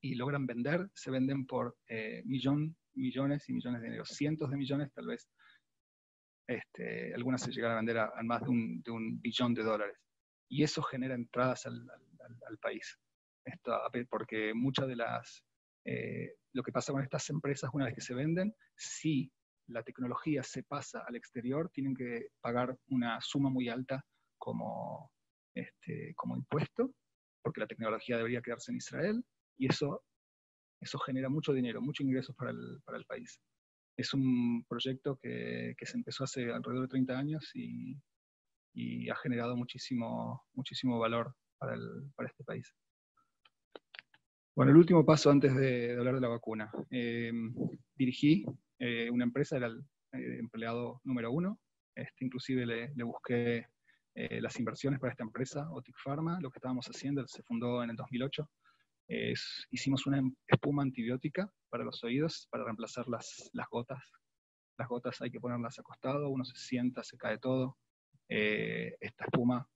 S2: y logran vender, se venden por millones y millones de dinero, cientos de millones, tal vez algunas se llegan a vender a más de un billón de dólares. Y eso genera entradas al país. Porque muchas de lo que pasa con estas empresas, una vez que se venden, si la tecnología se pasa al exterior, tienen que pagar una suma muy alta como impuesto, porque la tecnología debería quedarse en Israel, y eso genera mucho dinero, muchos ingresos para el país. Es un proyecto que se empezó hace alrededor de 30 años y ha generado muchísimo valor para este país. Bueno, el último paso antes de hablar de la vacuna. Dirigí una empresa, era el empleado número 1. Inclusive le busqué las inversiones para esta empresa, Otic Pharma. Lo que estábamos haciendo, se fundó en el 2008. Hicimos una espuma antibiótica para los oídos, para reemplazar las gotas las gotas hay que ponerlas acostado, uno se sienta, se cae todo. Esta espuma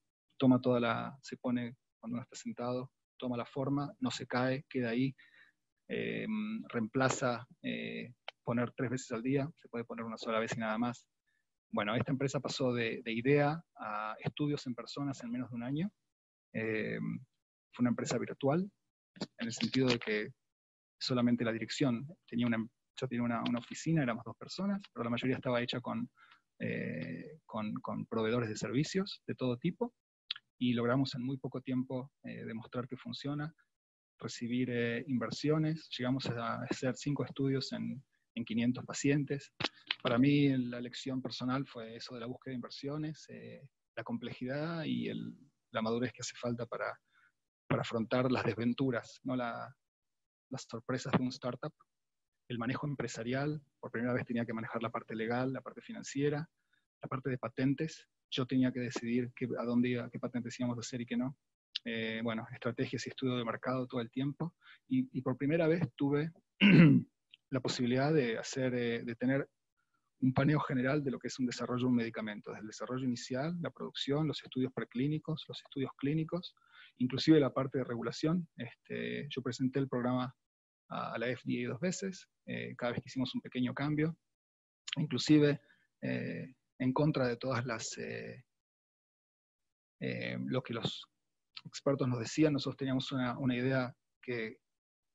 S2: se pone cuando uno está sentado, toma la forma, no se cae, queda ahí. Reemplaza poner 3 veces al día, se puede poner una sola vez y nada más. Bueno, esta empresa pasó de idea a estudios en personas en menos de un año. Fue una empresa virtual, en el sentido de que solamente la dirección yo tenía una oficina, éramos 2 personas, pero la mayoría estaba hecha con proveedores de servicios de todo tipo, y logramos en muy poco tiempo demostrar que funciona, recibir inversiones. Llegamos a hacer 5 estudios en 500 pacientes. Para mí la lección personal fue eso de la búsqueda de inversiones, la complejidad y la madurez que hace falta para afrontar las desventuras, ¿no? Las sorpresas de un startup, el manejo empresarial. Por primera vez tenía que manejar la parte legal, la parte financiera, la parte de patentes. Yo tenía que decidir qué patentes íbamos a hacer y qué no. Bueno, estrategias y estudio de mercado todo el tiempo. Y por primera vez tuve la posibilidad de tener un paneo general de lo que es un desarrollo de un medicamento, desde el desarrollo inicial, la producción, los estudios preclínicos, los estudios clínicos, inclusive la parte de regulación. Yo presenté el programa a la FDA 2 veces, cada vez que hicimos un pequeño cambio, inclusive en contra de todas lo que los expertos nos decían. Nosotros teníamos una idea que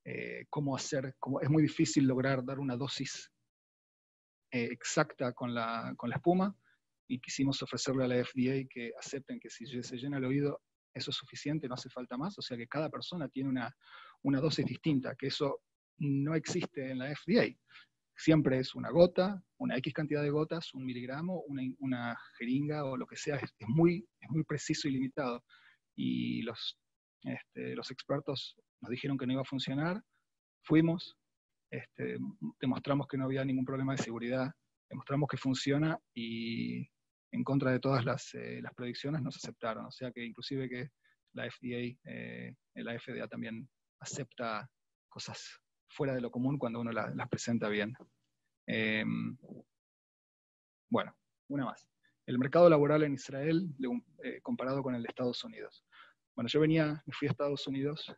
S2: es muy difícil lograr dar una dosis exacta con la espuma, y quisimos ofrecerle a la FDA que acepten que si se llena el oído eso es suficiente, no hace falta más. O sea que cada persona tiene una dosis distinta, que eso no existe en la FDA. Siempre es una gota, una X cantidad de gotas, 1 miligramo, una jeringa o lo que sea. Es muy preciso y limitado. Y los expertos nos dijeron que no iba a funcionar. Fuimos, demostramos que no había ningún problema de seguridad, demostramos que funciona, y en contra de todas las predicciones nos aceptaron. O sea que inclusive que la FDA también acepta cosas fuera de lo común cuando uno las presenta bien. Bueno, una más. El mercado laboral en Israel comparado con el de Estados Unidos. Bueno, me fui a Estados Unidos.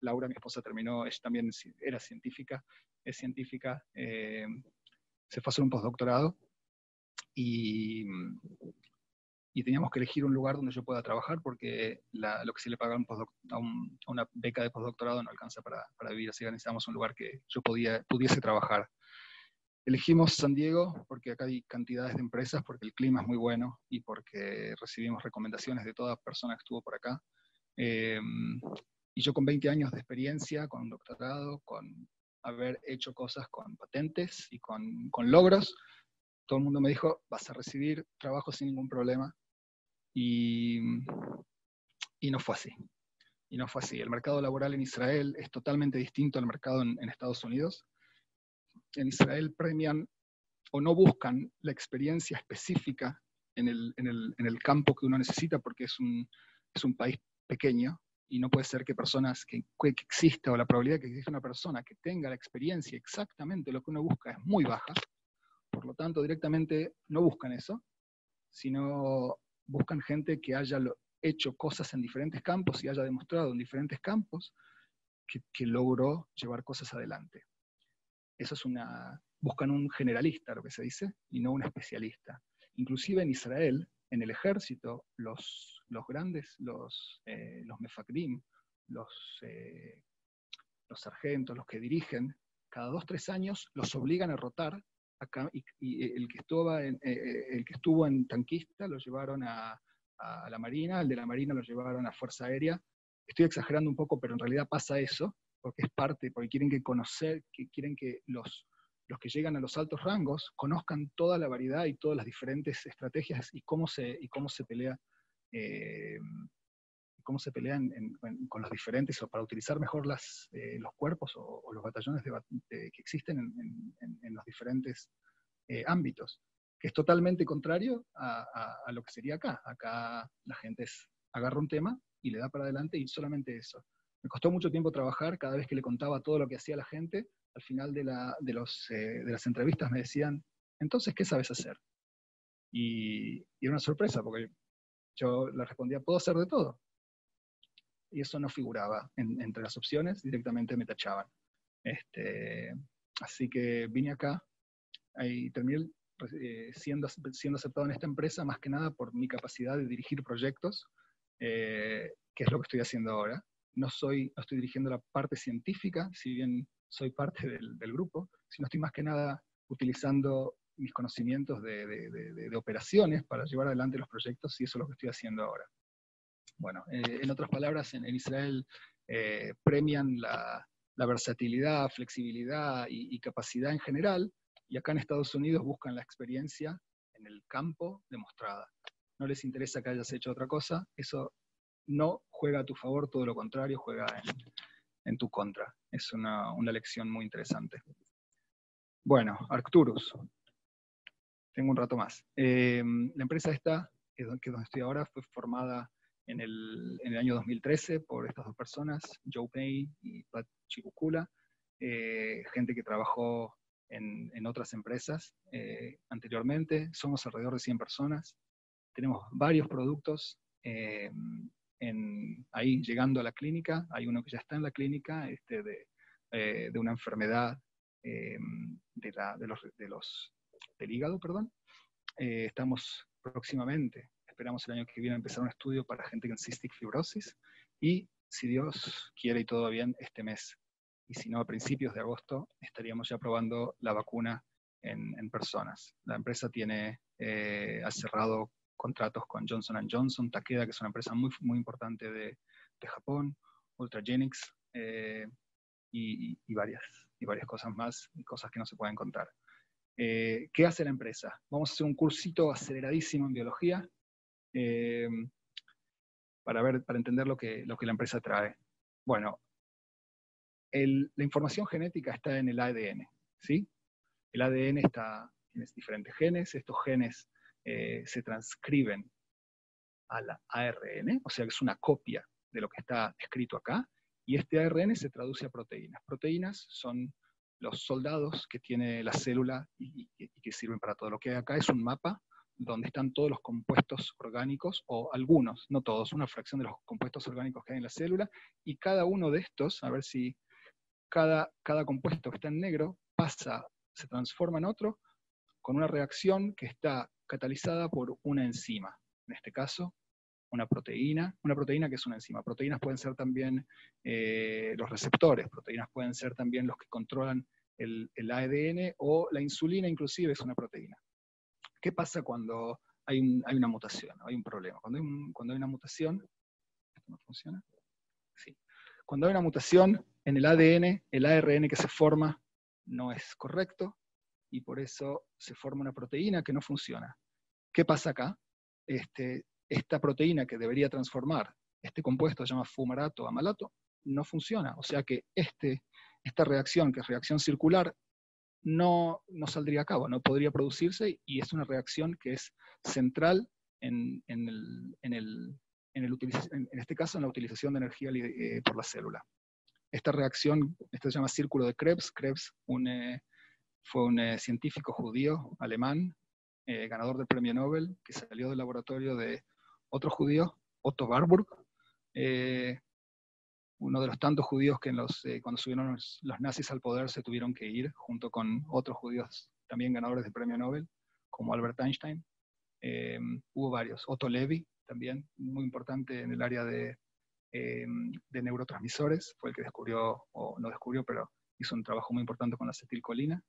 S2: Laura, mi esposa, ella también era científica, es científica, se fue a hacer un postdoctorado, y teníamos que elegir un lugar donde yo pueda trabajar, porque lo que se le paga a una beca de postdoctorado no alcanza para vivir, así que necesitábamos un lugar que yo pudiese trabajar. Elegimos San Diego porque acá hay cantidades de empresas, porque el clima es muy bueno y porque recibimos recomendaciones de toda persona que estuvo por acá. Y yo con 20 años de experiencia, con un doctorado, con haber hecho cosas con patentes y con logros, todo el mundo me dijo, vas a recibir trabajo sin ningún problema. Y no fue así. Y no fue así. El mercado laboral en Israel es totalmente distinto al mercado en Estados Unidos. En Israel premian o no buscan la experiencia específica en el campo que uno necesita, porque es un país pequeño, y no puede ser que exista, o la probabilidad de que exista una persona que tenga la experiencia exactamente lo que uno busca es muy baja. Por lo tanto, directamente no buscan eso, sino buscan gente que haya hecho cosas en diferentes campos y haya demostrado en diferentes campos que logró llevar cosas adelante. Eso buscan un generalista, lo que se dice, y no un especialista. Inclusive en Israel, en el ejército, los grandes, los mefakdim, los sargentos, los que dirigen, cada 2 o 3 años los obligan a rotar acá, y el que estuvo en tanquista lo llevaron a la Marina, el de la Marina lo llevaron a Fuerza Aérea. Estoy exagerando un poco, pero en realidad pasa eso, porque quieren que los que llegan a los altos rangos conozcan toda la variedad y todas las diferentes estrategias y cómo se pelea, con los diferentes, o para utilizar mejor los cuerpos o los batallones que existen en los diferentes ámbitos, que es totalmente contrario a lo que sería acá. Acá la gente agarra un tema y le da para adelante, y solamente eso. Me costó mucho tiempo trabajar. Cada vez que le contaba todo lo que hacía la gente, al final de las entrevistas me decían, Entonces, ¿qué sabes hacer? Y era una sorpresa, porque yo le respondía, puedo hacer de todo. Y eso no figuraba entre las opciones, directamente me tachaban. Así que vine acá y terminé siendo aceptado en esta empresa, más que nada por mi capacidad de dirigir proyectos, que es lo que estoy haciendo ahora. No estoy dirigiendo la parte científica, si bien soy parte del grupo, sino estoy más que nada utilizando mis conocimientos de operaciones para llevar adelante los proyectos, y eso es lo que estoy haciendo ahora. Bueno, en otras palabras, en Israel premian la versatilidad, flexibilidad y capacidad en general, y acá en Estados Unidos buscan la experiencia en el campo demostrada. No les interesa que hayas hecho otra cosa, eso no juega a tu favor, todo lo contrario, juega en tu contra. Es una lección muy interesante. Bueno, Arcturus. Tengo un rato más. La empresa esta, que es donde estoy ahora, fue formada en el año 2013 por estas dos personas, Joe Payne y Pat Chikukula, gente que trabajó en otras empresas anteriormente. Somos alrededor de 100 personas. Tenemos varios productos ahí llegando a la clínica. Hay uno que ya está en la clínica, de una enfermedad del hígado, perdón. Estamos próximamente, esperamos el año que viene, empezar un estudio para gente con cystic fibrosis, y si Dios quiere y todo bien, este mes, y si no, a principios de agosto, estaríamos ya probando la vacuna en personas. La empresa ha cerrado contratos con Johnson & Johnson, Takeda, que es una empresa muy, muy importante de Japón, Ultragenyx, y varias cosas más, y cosas que no se pueden contar. ¿Qué hace la empresa? Vamos a hacer un cursito aceleradísimo en biología para entender lo que la empresa trae. Bueno, la información genética está en el ADN, ¿sí? El ADN tiene diferentes genes, estos genes se transcriben al ARN, o sea que es una copia de lo que está escrito acá, y este ARN se traduce a proteínas. Proteínas son los soldados que tiene la célula y que sirven para todo. Lo que hay acá es un mapa donde están todos los compuestos orgánicos, o algunos, no todos, una fracción de los compuestos orgánicos que hay en la célula, y cada uno de estos, a ver si cada compuesto que está en negro se transforma en otro con una reacción que está catalizada por una enzima. En este caso, una proteína que es una enzima. Proteínas pueden ser también los receptores, proteínas pueden ser también los que controlan el ADN, o la insulina inclusive es una proteína. ¿Qué pasa cuando hay una mutación, hay un problema? Cuando hay una mutación, ¿esto no funciona? Sí. Cuando hay una mutación en el ADN, el ARN que se forma no es correcto, y por eso se forma una proteína que no funciona. ¿Qué pasa acá? Esta proteína que debería transformar este compuesto, se llama fumarato amalato, no funciona. O sea que esta reacción, que es reacción circular, no saldría a cabo, no podría producirse, y es una reacción que es central en este caso en la utilización de energía por la célula. Esta reacción, se llama círculo de Krebs. Krebs fue un científico judío alemán, ganador del premio Nobel, que salió del laboratorio de otro judío, Otto Warburg, uno de los tantos judíos que cuando subieron los nazis al poder se tuvieron que ir, junto con otros judíos también ganadores del premio Nobel, como Albert Einstein. Hubo varios. Otto Levy, también muy importante en el área de neurotransmisores, fue el que descubrió, o no descubrió, pero hizo un trabajo muy importante con la acetilcolina.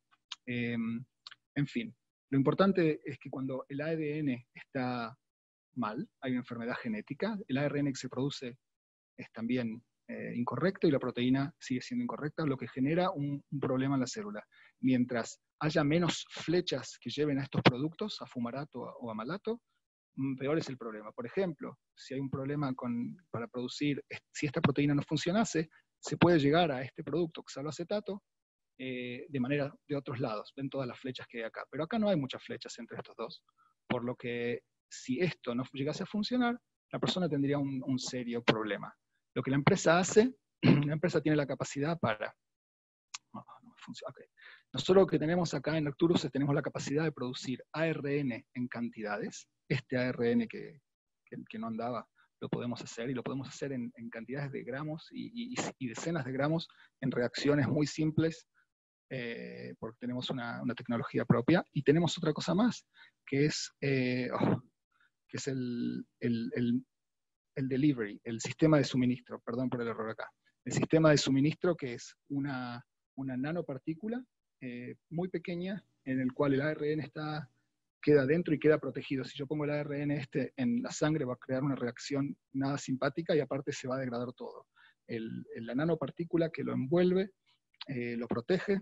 S2: En fin, lo importante es que cuando el ADN está mal, hay una enfermedad genética, el ARN que se produce es también incorrecto, y la proteína sigue siendo incorrecta, lo que genera un problema en la célula. Mientras haya menos flechas que lleven a estos productos, a fumarato o a amalato, peor es el problema. Por ejemplo, si hay un problema para producir, si esta proteína no funcionase, se puede llegar a este producto, oxaloacetato, de otros lados. Ven todas las flechas que hay acá. Pero acá no hay muchas flechas entre estos dos. Por lo que, si esto no llegase a funcionar, la persona tendría un serio problema. Lo que la empresa hace, la empresa tiene la capacidad para... Nosotros lo que tenemos acá en Arcturus es tenemos la capacidad de producir ARN en cantidades. Este ARN que no andaba, lo podemos hacer, y lo podemos hacer en cantidades de gramos y decenas de gramos en reacciones muy simples, porque tenemos una tecnología propia. Y tenemos otra cosa más, que es el delivery, el sistema de suministro, perdón por el error acá. El sistema de suministro, que es una nanopartícula muy pequeña, en el cual el ARN queda dentro y queda protegido. Si yo pongo el ARN en la sangre, va a crear una reacción nada simpática y aparte se va a degradar todo. La nanopartícula que lo envuelve lo protege.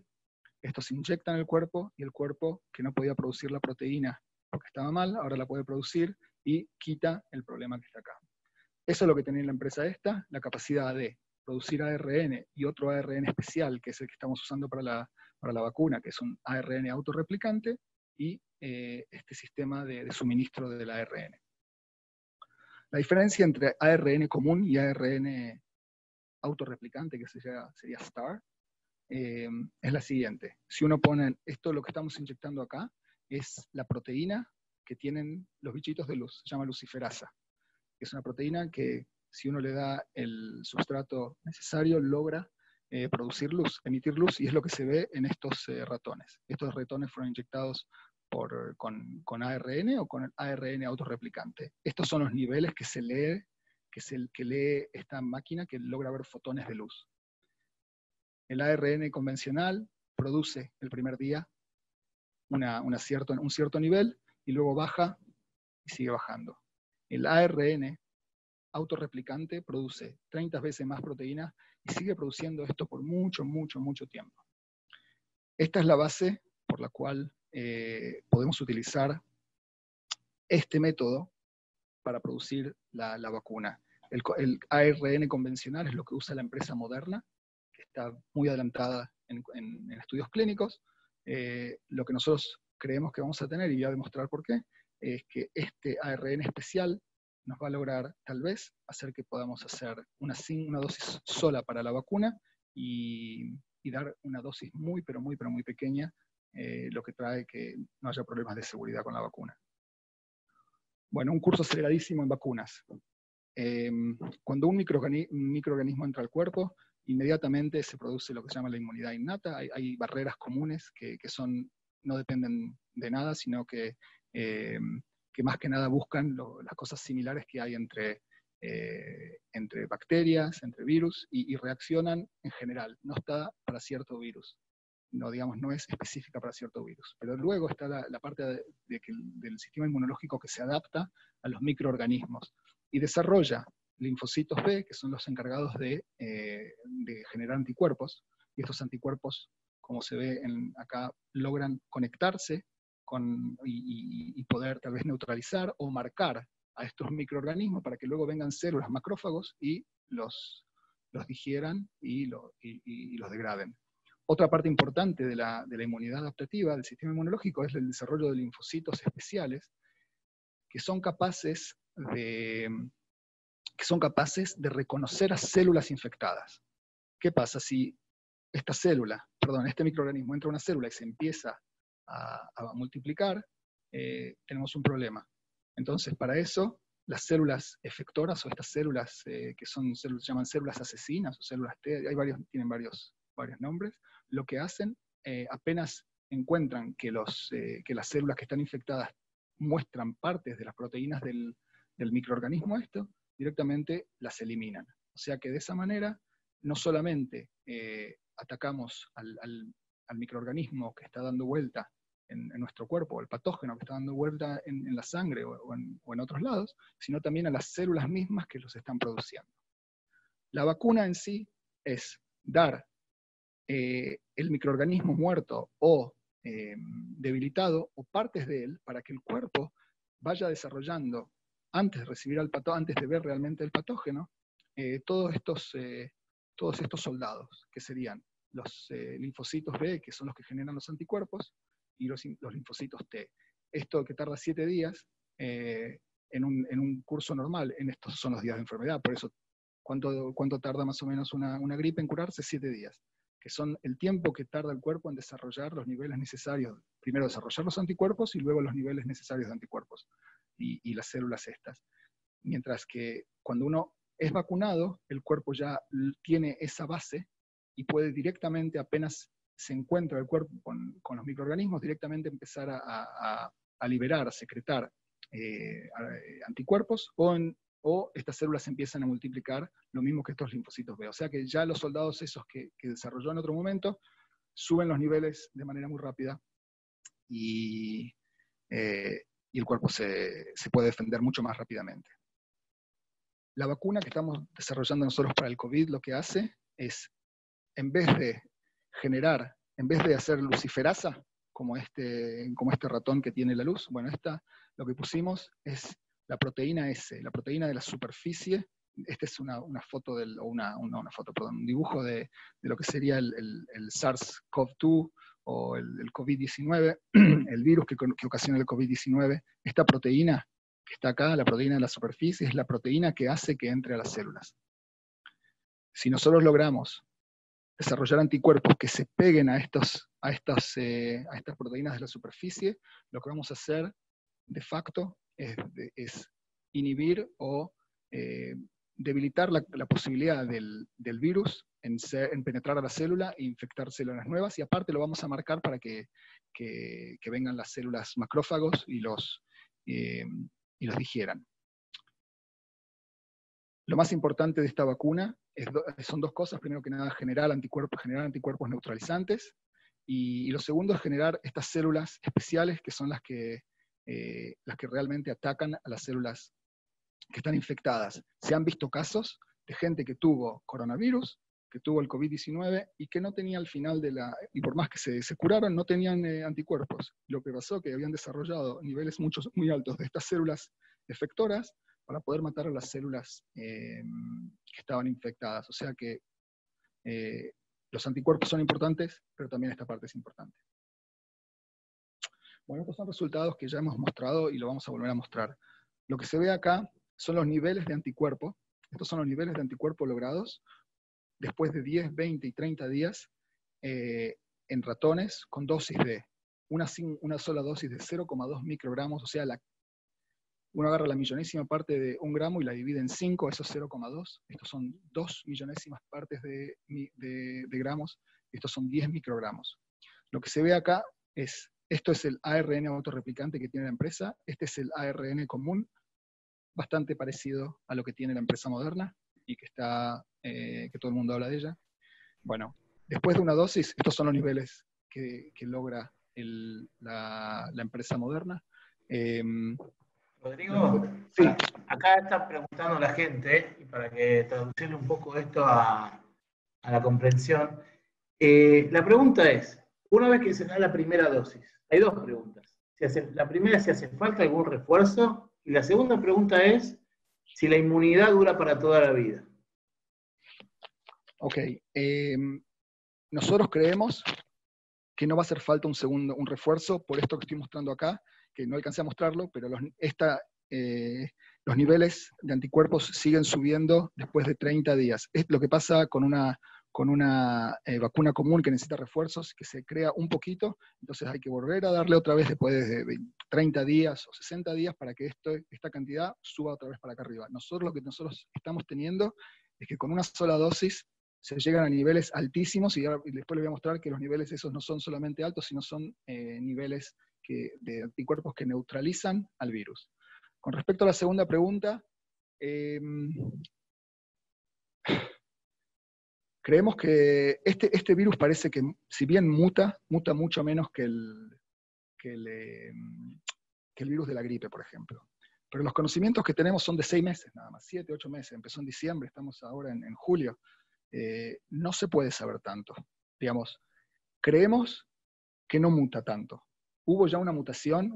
S2: Esto se inyecta en el cuerpo, y el cuerpo, que no podía producir la proteína porque estaba mal, ahora la puede producir y quita el problema que está acá. Eso es lo que tenía la empresa esta, la capacidad de producir ARN y otro ARN especial, que es el que estamos usando para la vacuna, que es un ARN autorreplicante, y este sistema de suministro del ARN. La diferencia entre ARN común y ARN autorreplicante, que sería STAR, es la siguiente. Si uno pone esto, lo que estamos inyectando acá, es la proteína que tienen los bichitos de luz, se llama luciferasa. Es una proteína que, si uno le da el sustrato necesario, logra producir luz, emitir luz, y es lo que se ve en estos ratones. Estos ratones fueron inyectados con ARN o con el ARN autorreplicante. Estos son los niveles que se lee, que lee esta máquina, que logra ver fotones de luz. El ARN convencional produce el primer día un cierto nivel, y luego baja y sigue bajando. El ARN autorreplicante produce 30 veces más proteína y sigue produciendo esto por mucho, mucho, mucho tiempo. Esta es la base por la cual podemos utilizar este método para producir la vacuna. El ARN convencional es lo que usa la empresa Moderna, que está muy adelantada en estudios clínicos. Lo que nosotros creemos que vamos a tener, y voy a demostrar por qué, es que este ARN especial nos va a lograr, tal vez, hacer que podamos hacer una dosis sola para la vacuna y dar una dosis muy, pero muy, pero muy pequeña, lo que trae que no haya problemas de seguridad con la vacuna. Bueno, un curso aceleradísimo en vacunas. Cuando un microorganismo entra al cuerpo, inmediatamente se produce lo que se llama la inmunidad innata. Hay barreras comunes que no dependen de nada, sino que más que nada buscan las cosas similares que hay entre bacterias, entre virus, y reaccionan en general. No está para cierto virus. No es específica para cierto virus. Pero luego está la parte del sistema inmunológico que se adapta a los microorganismos y desarrolla linfocitos B, que son los encargados de generar anticuerpos, y estos anticuerpos, como se ve acá, logran conectarse y poder tal vez neutralizar o marcar a estos microorganismos para que luego vengan células macrófagos y los digieran y los degraden. Otra parte importante de la inmunidad adaptativa del sistema inmunológico es el desarrollo de linfocitos especiales que son capaces de reconocer a células infectadas. ¿Qué pasa si este microorganismo entra a una célula y se empieza a multiplicar? Tenemos un problema. Entonces, para eso, las células efectoras, o estas células que se llaman células asesinas o células T, tienen varios nombres, lo que hacen, apenas encuentran que las células que están infectadas muestran partes de las proteínas del microorganismo, directamente las eliminan. O sea que de esa manera no solamente atacamos al microorganismo que está dando vuelta en nuestro cuerpo, el patógeno que está dando vuelta en la sangre o en otros lados, sino también a las células mismas que los están produciendo. La vacuna en sí es dar el microorganismo muerto o debilitado, o partes de él, para que el cuerpo vaya desarrollando, antes de recibir antes de ver realmente el patógeno, todos estos soldados, que serían los linfocitos B, que son los que generan los anticuerpos, y los linfocitos T. Esto que tarda 7 días, en un curso normal, en estos son los días de enfermedad, por eso, ¿cuánto tarda más o menos una gripe en curarse? 7 días. que son el tiempo que tarda el cuerpo en desarrollar los niveles necesarios. Primero desarrollar los anticuerpos y luego los niveles necesarios de anticuerpos y las células estas. Mientras que cuando uno es vacunado, el cuerpo ya tiene esa base y puede directamente, apenas se encuentra el cuerpo con los microorganismos, directamente empezar a liberar, a secretar anticuerpos, o estas células empiezan a multiplicar lo mismo que estos linfocitos B. O sea que ya los soldados esos que desarrolló en otro momento suben los niveles de manera muy rápida y el cuerpo se puede defender mucho más rápidamente. La vacuna que estamos desarrollando nosotros para el COVID lo que hace es, en vez de hacer luciferasa, como este ratón que tiene la luz, bueno, lo que pusimos es la proteína S, la proteína de la superficie. Esta es una foto, un dibujo de lo que sería el SARS-CoV-2 o el COVID-19, el virus que ocasiona el COVID-19. Esta proteína que está acá, la proteína de la superficie, es la proteína que hace que entre a las células. Si nosotros logramos desarrollar anticuerpos que se peguen a estas proteínas de la superficie, lo que vamos a hacer de facto es inhibir o debilitar la posibilidad del virus en penetrar a la célula e infectar células nuevas, y aparte lo vamos a marcar para que vengan las células macrófagos y los digieran. Lo más importante de esta vacuna son dos cosas. Primero que nada, generar anticuerpos neutralizantes, y lo segundo es generar estas células especiales que son las que realmente atacan a las células que están infectadas. Se han visto casos de gente que tuvo coronavirus, que tuvo el COVID-19 y que no tenía al final y por más que se curaron, no tenían anticuerpos. Lo que pasó es que habían desarrollado niveles muy altos de estas células efectoras para poder matar a las células que estaban infectadas. O sea que los anticuerpos son importantes, pero también esta parte es importante. Bueno, estos son resultados que ya hemos mostrado y lo vamos a volver a mostrar. Lo que se ve acá son los niveles de anticuerpo. Estos son los niveles de anticuerpo logrados después de 10, 20 y 30 días en ratones con dosis de una sola dosis de 0,2 microgramos, o sea, uno agarra la millonésima parte de 1 gramo y la divide en 5, eso es 0,2. Estos son 2 millonésimas partes de gramos, estos son 10 microgramos. Lo que se ve acá esto es el ARN autorreplicante que tiene la empresa, este es el ARN común, bastante parecido a lo que tiene la empresa Moderna, y que todo el mundo habla de ella. Bueno, después de una dosis, estos son los niveles que logra la empresa Moderna.
S1: Rodrigo,
S2: sí.
S1: Acá está preguntando la gente, y para que traducirle un poco esto a la comprensión, la pregunta es, una vez que se da la primera dosis, hay dos preguntas. La primera es si hace falta algún refuerzo, y la segunda pregunta es si la inmunidad dura para toda la vida.
S2: Ok. Nosotros creemos que no va a hacer falta un refuerzo por esto que estoy mostrando acá, que no alcancé a mostrarlo, pero los niveles de anticuerpos siguen subiendo después de 30 días. Es lo que pasa con una vacuna común que necesita refuerzos, que se crea un poquito, entonces hay que volver a darle otra vez después de 30 días o 60 días para que esta cantidad suba otra vez para acá arriba. Lo que nosotros estamos teniendo es que con una sola dosis se llegan a niveles altísimos, y después les voy a mostrar que los niveles esos no son solamente altos, sino son niveles de anticuerpos que neutralizan al virus. Con respecto a la segunda pregunta, creemos que este virus parece que, si bien muta mucho menos que el virus de la gripe, por ejemplo. Pero los conocimientos que tenemos son de 6 meses nada más, 7, 8 meses. Empezó en diciembre, estamos ahora en julio. No se puede saber tanto. Digamos, creemos que no muta tanto. Hubo ya una mutación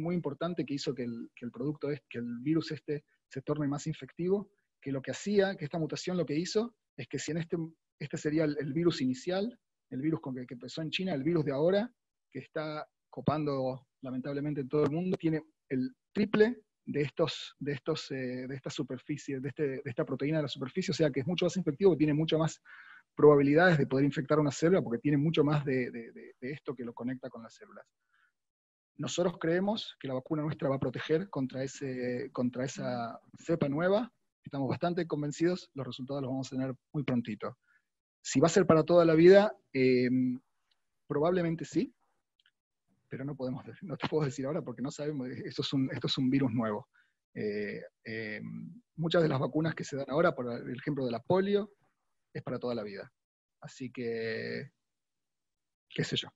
S2: muy importante que hizo que el virus se torne más infectivo, que esta mutación lo que hizo es que si este sería el virus inicial, el virus que empezó en China, el virus de ahora, que está copando lamentablemente en todo el mundo, tiene el triple de esta superficie, de esta proteína de la superficie, o sea que es mucho más infectivo, que tiene mucha más probabilidades de poder infectar una célula porque tiene mucho más de esto que lo conecta con las células. Nosotros creemos que la vacuna nuestra va a proteger contra esa cepa nueva. Estamos bastante convencidos, los resultados los vamos a tener muy prontito. Si va a ser para toda la vida, probablemente sí, pero no te puedo decir ahora porque no sabemos, esto es un virus nuevo. Muchas de las vacunas que se dan ahora, por el ejemplo de la polio, es para toda la vida. Así que, qué sé yo.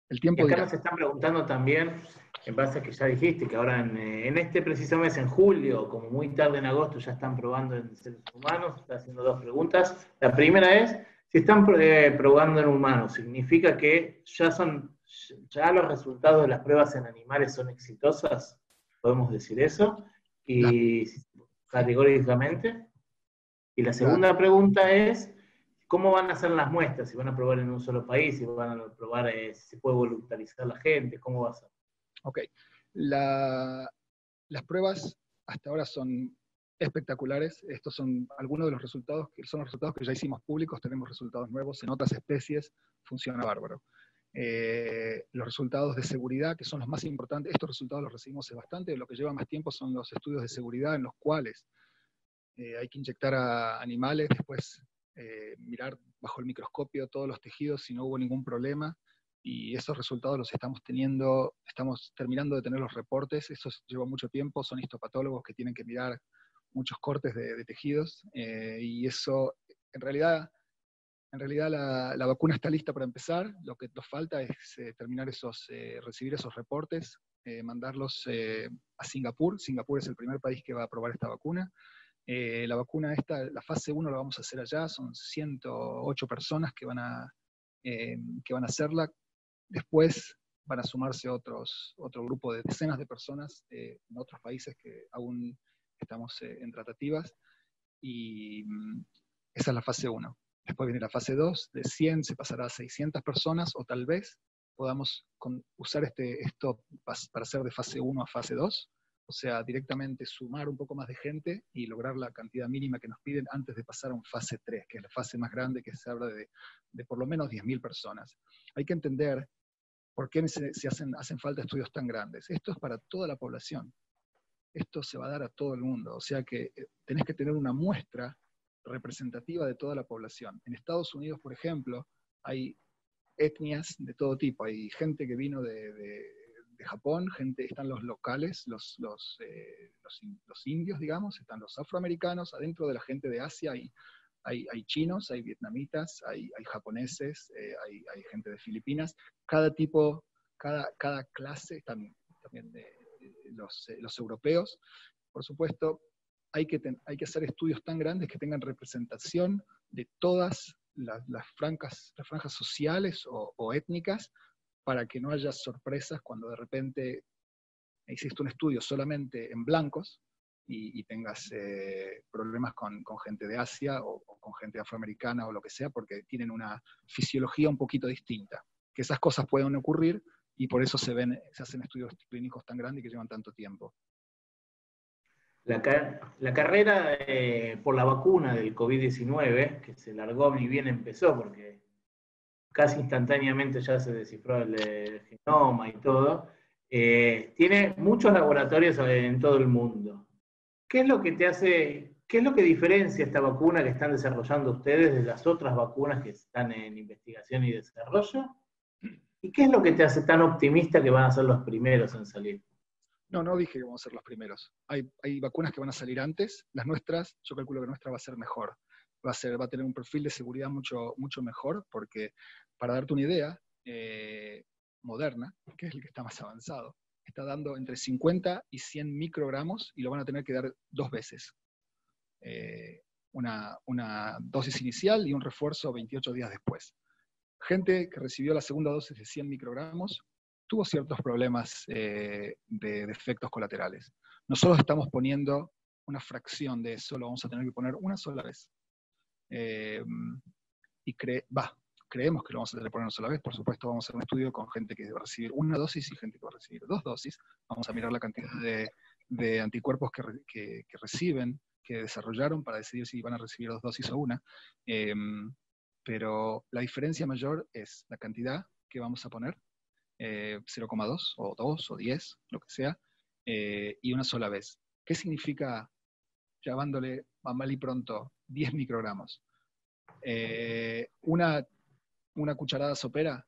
S2: El tiempo
S1: Y acá
S2: dirá.
S1: nos están preguntando también, en base a que ya dijiste, que ahora en este preciso mes, en julio, como muy tarde en agosto, ya están probando en seres humanos. Está haciendo dos preguntas. La primera es, si están probando en humanos, ¿significa que ya los resultados de las pruebas en animales son exitosas? ¿Podemos decir eso? Y categóricamente. Y la segunda pregunta es, ¿cómo van a ser las muestras? Si van a probar en un solo país, si van a probar, si se puede voluntarizar la gente, ¿cómo va a ser?
S2: Ok. Las pruebas hasta ahora son espectaculares. Estos son algunos de los resultados que ya hicimos públicos. Tenemos resultados nuevos en otras especies. Funciona bárbaro. Los resultados de seguridad, que son los más importantes, estos resultados los recibimos hace bastante. Lo que lleva más tiempo son los estudios de seguridad en los cuales hay que inyectar a animales, después mirar bajo el microscopio todos los tejidos si no hubo ningún problema, y esos resultados los estamos terminando de tener los reportes. Eso lleva mucho tiempo, son histopatólogos que tienen que mirar muchos cortes de tejidos, y eso, en realidad la vacuna está lista para empezar. Lo que nos falta es recibir esos reportes, mandarlos a Singapur. Singapur es el primer país que va a aprobar esta vacuna. La vacuna esta, la fase 1 la vamos a hacer allá, son 108 personas que van a hacerla. Después van a sumarse otro grupo de decenas de personas en otros países que aún estamos en tratativas, y esa es la fase 1. Después viene la fase 2, de 100 se pasará a 600 personas, o tal vez podamos usar esto para hacer de fase 1 a fase 2, o sea, directamente sumar un poco más de gente y lograr la cantidad mínima que nos piden antes de pasar a un fase 3, que es la fase más grande, que se habla de por lo menos 10.000 personas. Hay que entender por qué hacen falta estudios tan grandes. Esto es para toda la población. Esto se va a dar a todo el mundo, o sea que tenés que tener una muestra representativa de toda la población. En Estados Unidos, por ejemplo, hay etnias de todo tipo. Hay gente que vino de Japón, están los locales, los indios, digamos, están los afroamericanos. Adentro de la gente de Asia hay chinos, hay vietnamitas, hay japoneses, hay gente de Filipinas. Cada clase, también de los europeos. Por supuesto, hay que hacer estudios tan grandes que tengan representación de todas las franjas sociales o étnicas, para que no haya sorpresas cuando de repente hiciste un estudio solamente en blancos y tengas problemas con gente de Asia o con gente afroamericana o lo que sea, porque tienen una fisiología un poquito distinta. Que esas cosas pueden ocurrir, y por eso se hacen estudios clínicos tan grandes que llevan tanto tiempo.
S1: La carrera por la vacuna del COVID-19, que se largó y bien empezó, porque casi instantáneamente ya se descifró el genoma y todo, tiene muchos laboratorios en todo el mundo. ¿Qué es lo que diferencia esta vacuna que están desarrollando ustedes de las otras vacunas que están en investigación y desarrollo? ¿Y qué es lo que te hace tan optimista que van a ser los primeros en salir?
S2: No dije que vamos a ser los primeros. Hay vacunas que van a salir antes. Las nuestras, yo calculo que nuestra va a ser mejor. Va a tener un perfil de seguridad mucho, mucho mejor, porque, para darte una idea, Moderna, que es el que está más avanzado, está dando entre 50 y 100 microgramos, y lo van a tener que dar 2 veces. Una dosis inicial y un refuerzo 28 días después. Gente que recibió la segunda dosis de 100 microgramos tuvo ciertos problemas de efectos colaterales. Nosotros estamos poniendo una fracción de eso, lo vamos a tener que poner una sola vez. Y creemos que lo vamos a tener que poner una sola vez. Por supuesto, vamos a hacer un estudio con gente que va a recibir una dosis y gente que va a recibir 2 dosis. Vamos a mirar la cantidad de anticuerpos que reciben, que desarrollaron, para decidir si van a recibir 2 dosis o una. pero la diferencia mayor es la cantidad que vamos a poner, 0,2 o 2 o 10, lo que sea, y una sola vez. ¿Qué significa, llamándole a mal y pronto, 10 microgramos? Una cucharada sopera,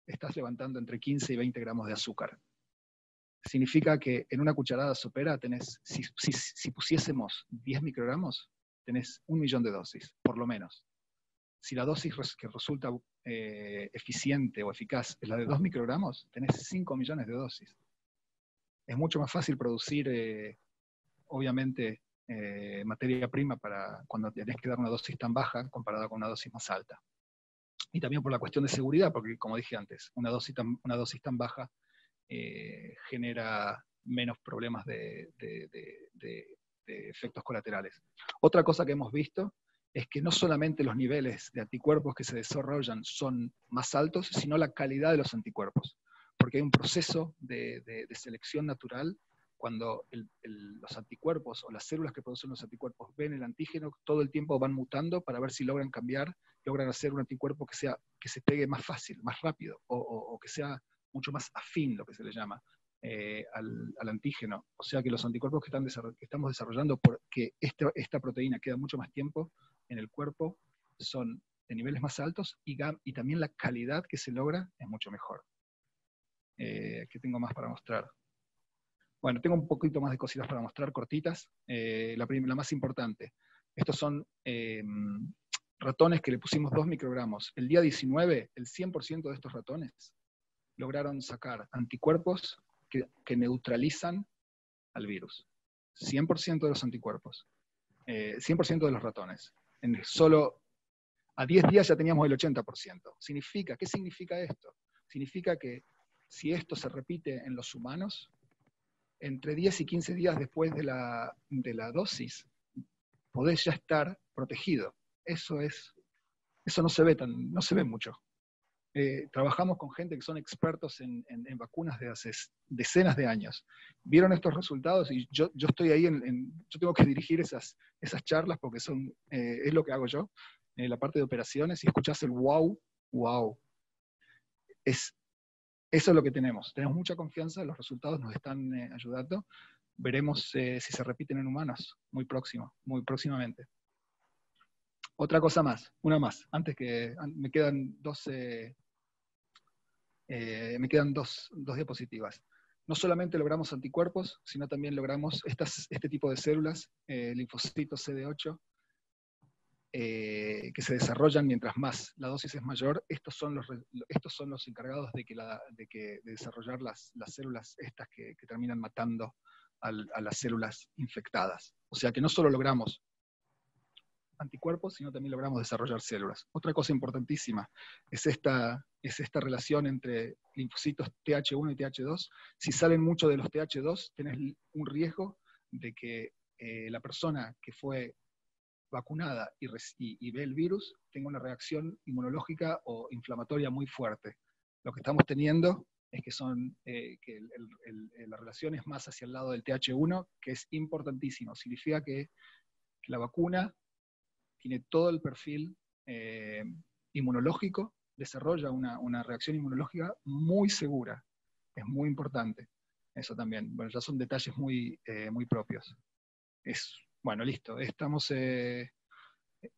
S2: estás levantando entre 15 y 20 gramos de azúcar. Significa que en una cucharada sopera tenés, si pusiésemos 10 microgramos, tenés 1 millón de dosis, por lo menos. Si la dosis que resulta eficiente o eficaz es la de 2 microgramos, tenés 5 millones de dosis. Es mucho más fácil producir, obviamente, materia prima para cuando tenés que dar una dosis tan baja comparada con una dosis más alta. Y también por la cuestión de seguridad, porque como dije antes, una dosis tan baja genera menos problemas de efectos colaterales. Otra cosa que hemos visto es que no solamente los niveles de anticuerpos que se desarrollan son más altos, sino la calidad de los anticuerpos. Porque hay un proceso de selección natural cuando los anticuerpos o las células que producen los anticuerpos ven el antígeno, todo el tiempo van mutando para ver si logran cambiar, logran hacer un anticuerpo que se pegue más fácil, más rápido, o que sea mucho más afín, lo que se le llama, al antígeno. O sea que los anticuerpos que estamos desarrollando, porque esta proteína queda mucho más tiempo en el cuerpo, son de niveles más altos y también la calidad que se logra es mucho mejor. ¿Qué tengo más para mostrar? Bueno, tengo un poquito más de cositas para mostrar, cortitas. La más importante. Estos son ratones que le pusimos 2 microgramos. El día 19, el 100% de estos ratones lograron sacar anticuerpos que neutralizan al virus. 100% de los anticuerpos. 100% de los ratones. Solo a 10 días ya teníamos el 80%. ¿Qué significa esto? Significa que si esto se repite en los humanos, entre 10 y 15 días después de la dosis, podés ya estar protegido. Eso no se ve mucho. Trabajamos con gente que son expertos en vacunas de hace decenas de años. Vieron estos resultados y yo estoy ahí, yo tengo que dirigir esas charlas porque es lo que hago yo, en la parte de operaciones, y escuchás el wow. Eso es lo que tenemos. Tenemos mucha confianza, los resultados nos están ayudando. Veremos si se repiten en humanos muy próximamente. Otra cosa más, una más, antes que me quedan dos diapositivas. No solamente logramos anticuerpos, sino también logramos este tipo de células, linfocitos CD8, que se desarrollan mientras más la dosis es mayor. Estos son los encargados de desarrollar las células estas que terminan matando a las células infectadas. O sea que no solo logramos anticuerpos, sino también logramos desarrollar células. Otra cosa importantísima es esta relación entre linfocitos TH1 y TH2. Si salen mucho de los TH2, tenés un riesgo de que la persona que fue vacunada y ve el virus tenga una reacción inmunológica o inflamatoria muy fuerte. Lo que estamos teniendo es que la relación es más hacia el lado del TH1, que es importantísimo. Significa que la vacuna tiene todo el perfil inmunológico, desarrolla una reacción inmunológica muy segura. Es muy importante. Eso también. Bueno, ya son detalles muy propios. Bueno, listo. Esto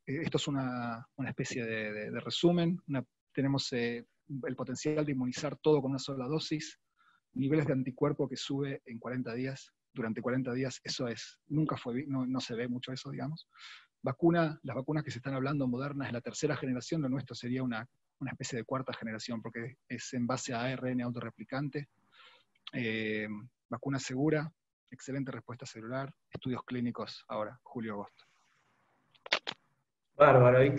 S2: es una especie de resumen. Tenemos el potencial de inmunizar todo con una sola dosis. Niveles de anticuerpo que sube en 40 días. Durante 40 días, eso no se ve mucho eso, digamos. Las vacunas que se están hablando modernas es la tercera generación, lo nuestro sería una especie de cuarta generación, porque es en base a ARN autorreplicante. Vacuna segura, excelente respuesta celular, estudios clínicos ahora, julio-agosto.
S1: Bárbaro. Y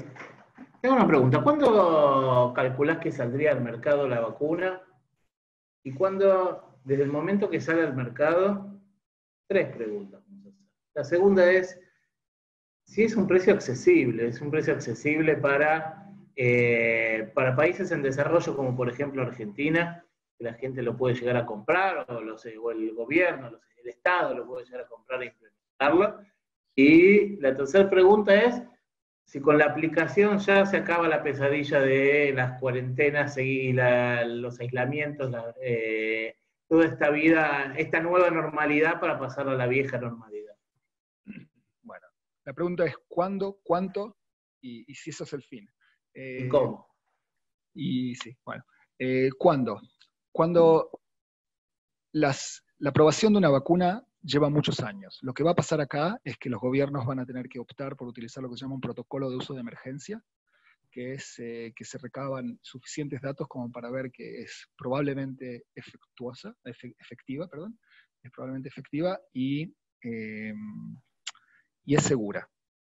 S1: tengo una pregunta. ¿Cuándo calculás que saldría al mercado la vacuna? ¿Y cuándo, desde el momento que sale al mercado? 3 preguntas vamos a hacer. La segunda es si es un precio accesible. ¿Es un precio accesible para países en desarrollo como por ejemplo Argentina, que la gente lo puede llegar a comprar, o el gobierno, el Estado lo puede llegar a comprar e implementarlo? Y la tercera pregunta es si con la aplicación ya se acaba la pesadilla de las cuarentenas y los aislamientos, toda esta vida, esta nueva normalidad para pasar a la vieja normalidad.
S2: Bueno, la pregunta es ¿cuándo, cuánto y si eso es el fin?
S1: ¿Y cómo?
S2: Y sí, bueno. ¿Cuándo? Cuando la aprobación de una vacuna lleva muchos años. Lo que va a pasar acá es que los gobiernos van a tener que optar por utilizar lo que se llama un protocolo de uso de emergencia, que es que se recaban suficientes datos como para ver que es probablemente efectiva, es probablemente efectiva y es segura.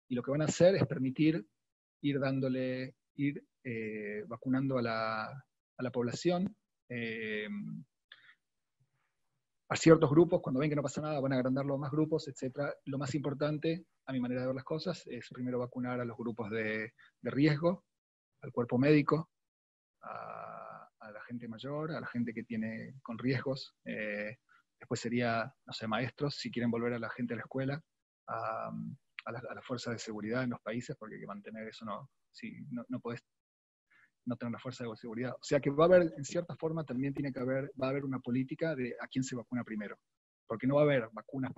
S2: Y lo que van a hacer es permitir ir vacunando a la población, a ciertos grupos. Cuando ven que no pasa nada, van a agrandarlo a más grupos, etc. Lo más importante, a mi manera de ver las cosas, es primero vacunar a los grupos de riesgo, al cuerpo médico, a la gente mayor, a la gente que tiene con riesgos. Después sería, no sé, maestros, si quieren volver a la gente a la escuela, a las fuerzas de seguridad en los países, porque hay que mantener eso, no podés no tener la fuerza de seguridad. O sea que va a haber, en cierta forma, también va a haber una política de a quién se vacuna primero. Porque no va a haber vacunas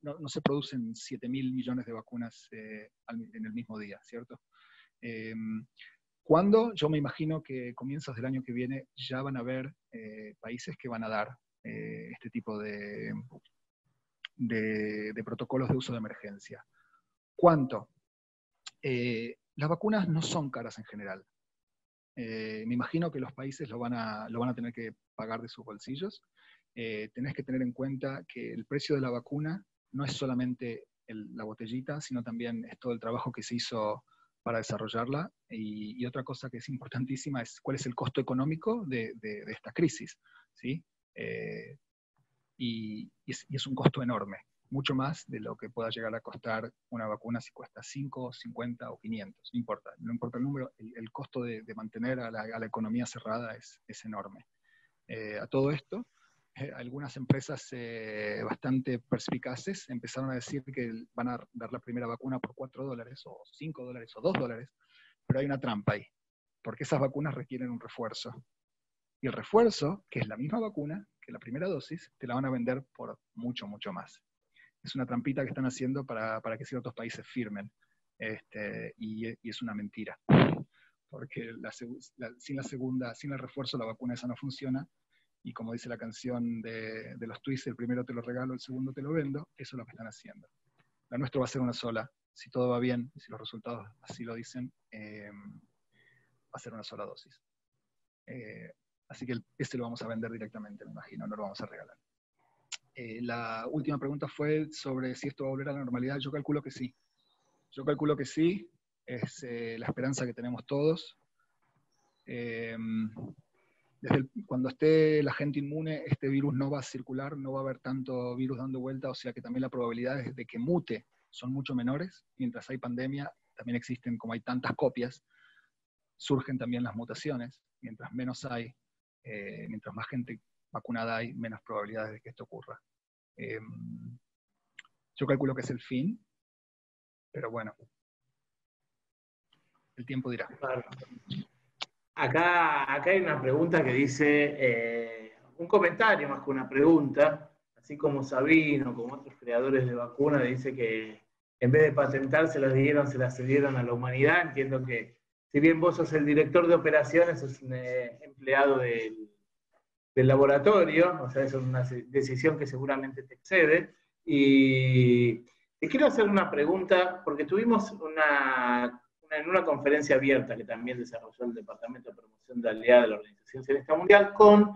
S2: no se producen 7.000 millones de vacunas en el mismo día, ¿cierto? ¿Cuándo? Yo me imagino que comienzos del año que viene ya van a haber países que van a dar este tipo de protocolos de uso de emergencia. ¿Cuánto? Las vacunas no son caras en general. Me imagino que los países lo van a tener que pagar de sus bolsillos. Tenés que tener en cuenta que el precio de la vacuna no es solamente la botellita, sino también es todo el trabajo que se hizo para desarrollarla. Y otra cosa que es importantísima es cuál es el costo económico de esta crisis, ¿sí? Y es un costo enorme, mucho más de lo que pueda llegar a costar una vacuna si cuesta 5, 50 o 500, no importa el número, el costo de mantener a la economía cerrada es enorme. A todo esto, algunas empresas bastante perspicaces empezaron a decir que van a dar la primera vacuna por $4, o $5, o $2, pero hay una trampa ahí, porque esas vacunas requieren un refuerzo. Y el refuerzo, que es la misma vacuna que la primera dosis, te la van a vender por mucho, mucho más. Es una trampita que están haciendo para que ciertos países firmen. Y es una mentira. Porque sin el refuerzo la vacuna esa no funciona. Y como dice la canción de los Twists, el primero te lo regalo, el segundo te lo vendo. Eso es lo que están haciendo. La nuestra va a ser una sola. Si todo va bien, si los resultados así lo dicen, va a ser una sola dosis. Así que este lo vamos a vender directamente, me imagino, no lo vamos a regalar. La última pregunta fue sobre si esto va a volver a la normalidad. Yo calculo que sí. Yo calculo que sí. Es la esperanza que tenemos todos. Cuando esté la gente inmune, este virus no va a circular, no va a haber tanto virus dando vuelta, o sea que también las probabilidades de que mute son mucho menores. Mientras hay pandemia, también existen, como hay tantas copias, surgen también las mutaciones. Mientras menos hay, mientras más gente vacunada hay, menos probabilidades de que esto ocurra. Yo calculo que es el fin, pero bueno, el tiempo dirá.
S1: Claro. Acá hay una pregunta que dice, un comentario más que una pregunta, así como Sabino, como otros creadores de vacunas, dice que en vez de patentar se las cedieron a la humanidad. Entiendo que si bien vos sos el director de operaciones, sos un empleado del laboratorio, o sea, es una decisión que seguramente te excede. Y te quiero hacer una pregunta, porque tuvimos en una conferencia abierta que también desarrolló el Departamento de Promoción de Alianza de la Organización Sionista Mundial con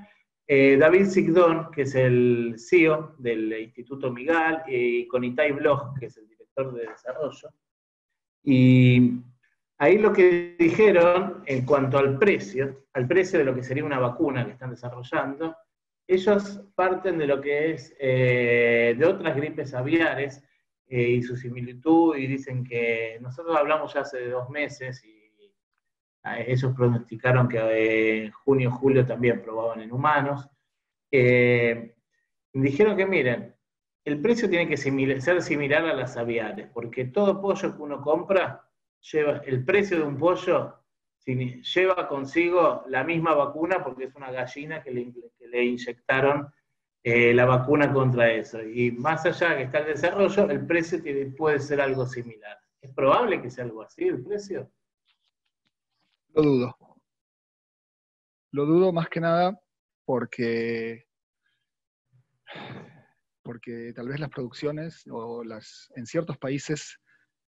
S1: David Sigdon, que es el CEO del Instituto Migal, y con Itai Bloch, que es el director de desarrollo. Y ahí lo que dijeron en cuanto al precio de lo que sería una vacuna que están desarrollando, ellos parten de lo que es de otras gripes aviares y su similitud, y dicen que nosotros hablamos ya hace 2 meses y ellos pronosticaron que en junio, julio también probaban en humanos. Dijeron que miren, el precio tiene que ser similar a las aviares, porque todo pollo que uno compra el precio de un pollo lleva consigo la misma vacuna porque es una gallina que le inyectaron la vacuna contra eso. Y más allá de que está el desarrollo, el precio puede ser algo similar. ¿Es probable que sea algo así el precio?
S2: Lo dudo. Lo dudo más que nada porque tal vez las producciones en ciertos países,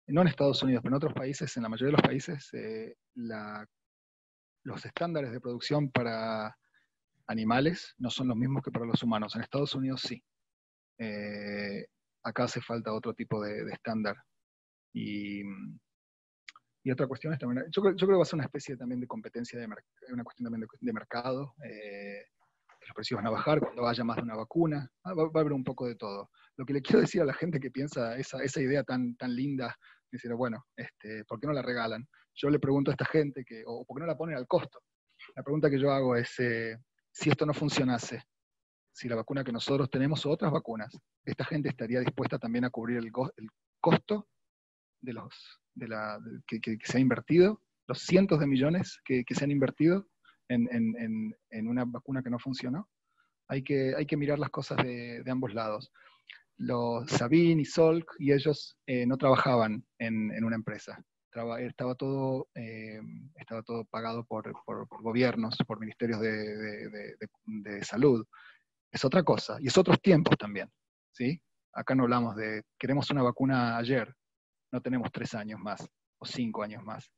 S2: no en Estados Unidos, pero en otros países, en la mayoría de los países, los estándares de producción para animales no son los mismos que para los humanos. En Estados Unidos sí. Acá hace falta otro tipo de estándar. Y otra cuestión es también, yo creo que va a ser una especie también de competencia, una cuestión también de mercado. Los precios van a bajar cuando haya más de una vacuna. Va a haber un poco de todo. Lo que le quiero decir a la gente que piensa esa idea tan linda, decir, bueno, ¿por qué no la regalan? Yo le pregunto a esta gente, o ¿por qué no la ponen al costo? La pregunta que yo hago es, si esto no funcionase, si la vacuna que nosotros tenemos o otras vacunas, esta gente estaría dispuesta también a cubrir el costo que se ha invertido, los cientos de millones que se han invertido en una vacuna que no funcionó. Hay que mirar las cosas de ambos lados. Sabin y Salk y ellos no trabajaban en una empresa. Estaba todo pagado por gobiernos, por ministerios de salud. Es otra cosa, y es otros tiempos también, ¿sí? Acá no hablamos de, queremos una vacuna ayer, no tenemos 3 años más, o 5 años más.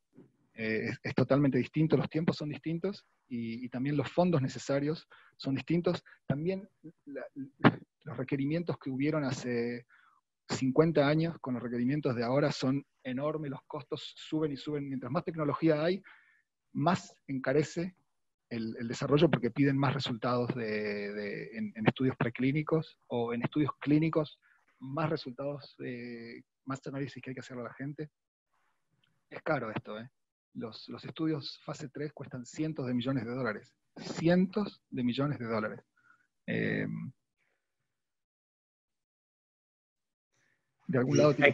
S2: Es totalmente distinto, los tiempos son distintos, y también los fondos necesarios son distintos. También los requerimientos que hubieron hace 50 años con los requerimientos de ahora son enormes, los costos suben y suben. Mientras más tecnología hay, más encarece el desarrollo porque piden más resultados en estudios preclínicos o en estudios clínicos, más resultados, más análisis que hay que hacerle a la gente. Es caro esto, ¿eh? Los estudios fase 3 cuestan cientos de millones de dólares. Cientos de millones de dólares. De algún lado tiene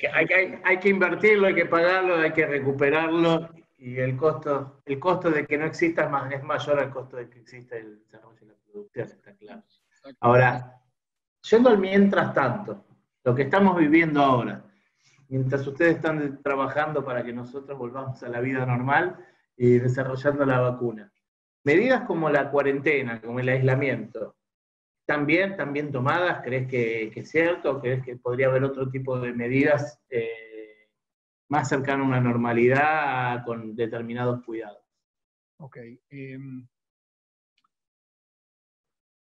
S1: hay que invertirlo, hay que pagarlo, hay que recuperarlo, y el costo de que no exista es mayor al costo de que exista el desarrollo y la producción, está claro. Ahora, yendo al mientras tanto, lo que estamos viviendo ahora, mientras ustedes están trabajando para que nosotros volvamos a la vida normal y desarrollando la vacuna, medidas como la cuarentena, como el aislamiento, ¿También tomadas? ¿Crees que es cierto? ¿Crees que podría haber otro tipo de medidas más cercanas a una normalidad con determinados cuidados?
S2: Ok.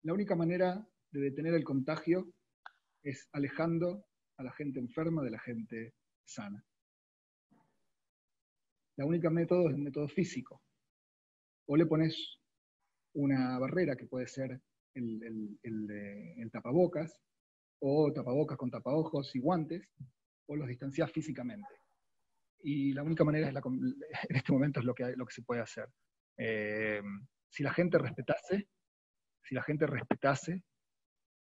S2: La única manera de detener el contagio es alejando a la gente enferma de la gente sana. La única método es el método físico. O le pones una barrera que puede ser el tapabocas, o tapabocas con tapaojos y guantes, o los distancias físicamente. Y la única manera en este momento es lo que se puede hacer. Si la gente respetase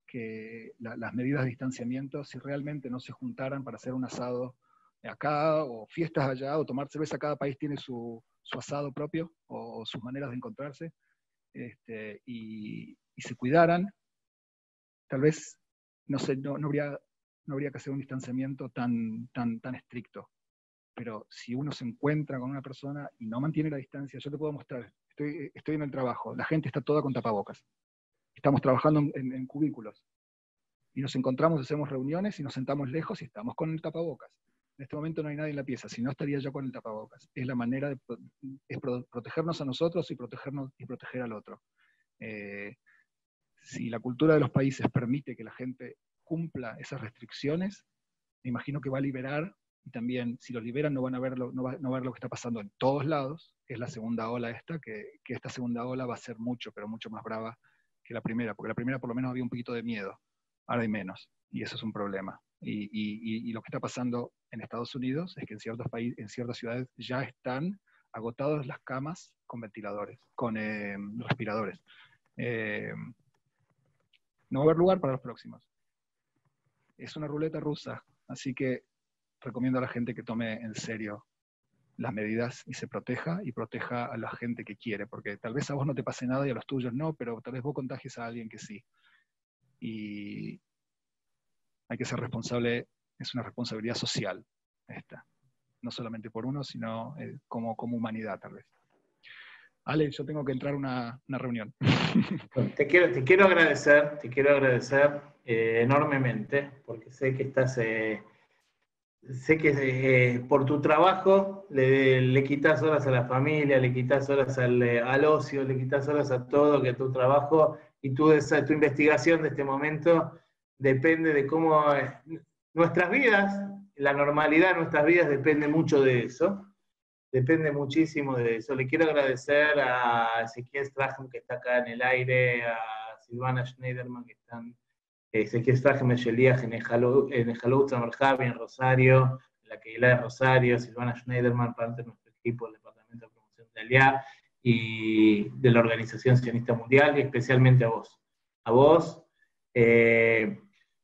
S2: que las medidas de distanciamiento, si realmente no se juntaran para hacer un asado acá, o fiestas allá, o tomar cerveza, cada país tiene su asado propio, o sus maneras de encontrarse, y se cuidaran, tal vez no habría que hacer un distanciamiento tan estricto. Pero si uno se encuentra con una persona y no mantiene la distancia, yo te puedo mostrar, estoy en el trabajo, la gente está toda con tapabocas. Estamos trabajando en cubículos. Y nos encontramos, hacemos reuniones y nos sentamos lejos y estamos con el tapabocas. En este momento no hay nadie en la pieza, si no estaría yo con el tapabocas. Es la manera de protegernos a nosotros y proteger al otro. Si la cultura de los países permite que la gente cumpla esas restricciones, me imagino que va a liberar, y también si los liberan no van a ver lo que está pasando en todos lados, que es la segunda ola que esta segunda ola va a ser mucho, pero mucho más brava que la primera, porque la primera por lo menos había un poquito de miedo, ahora hay menos, y eso es un problema. Y lo que está pasando en Estados Unidos es que en ciertos países, en ciertas ciudades ya están agotadas las camas con ventiladores, con respiradores. No va a haber lugar para los próximos. Es una ruleta rusa, así que recomiendo a la gente que tome en serio las medidas y se proteja, y proteja a la gente que quiere, porque tal vez a vos no te pase nada y a los tuyos no, pero tal vez vos contagies a alguien que sí. Y hay que ser responsable, es una responsabilidad social esta, no solamente por uno, sino como humanidad tal vez. Ale, yo tengo que entrar a una reunión.
S1: Te quiero agradecer enormemente, porque sé que estás, sé que por tu trabajo le quitas horas a la familia, le quitas horas al ocio, le quitas horas a todo, que tu trabajo y tu investigación de este momento depende de cómo nuestras vidas, la normalidad de nuestras vidas depende mucho de eso. Depende muchísimo de eso. Le quiero agradecer a Ezequiel Strachem, que está acá en el aire, a Silvana Schneiderman, que están, Ezequiel Strachem, Sheliach, en Ejalut, Marjavi, en Rosario, en la Keilah de Rosario, Silvana Schneiderman, parte de nuestro equipo del Departamento de Promoción de Aliá y de la Organización Sionista Mundial, y especialmente a vos. A vos,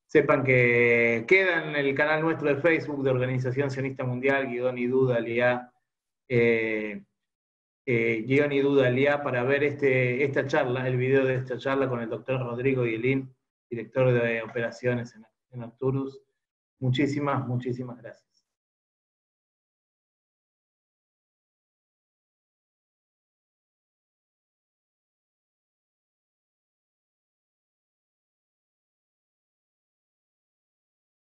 S1: sepan que queda en el canal nuestro de Facebook de Organización Sionista Mundial, Guidón y Duda, Aliá, guión y duda Aliá, para ver esta charla, el video de esta charla con el doctor Rodrigo Guilín, director de operaciones en Arcturus. Muchísimas gracias.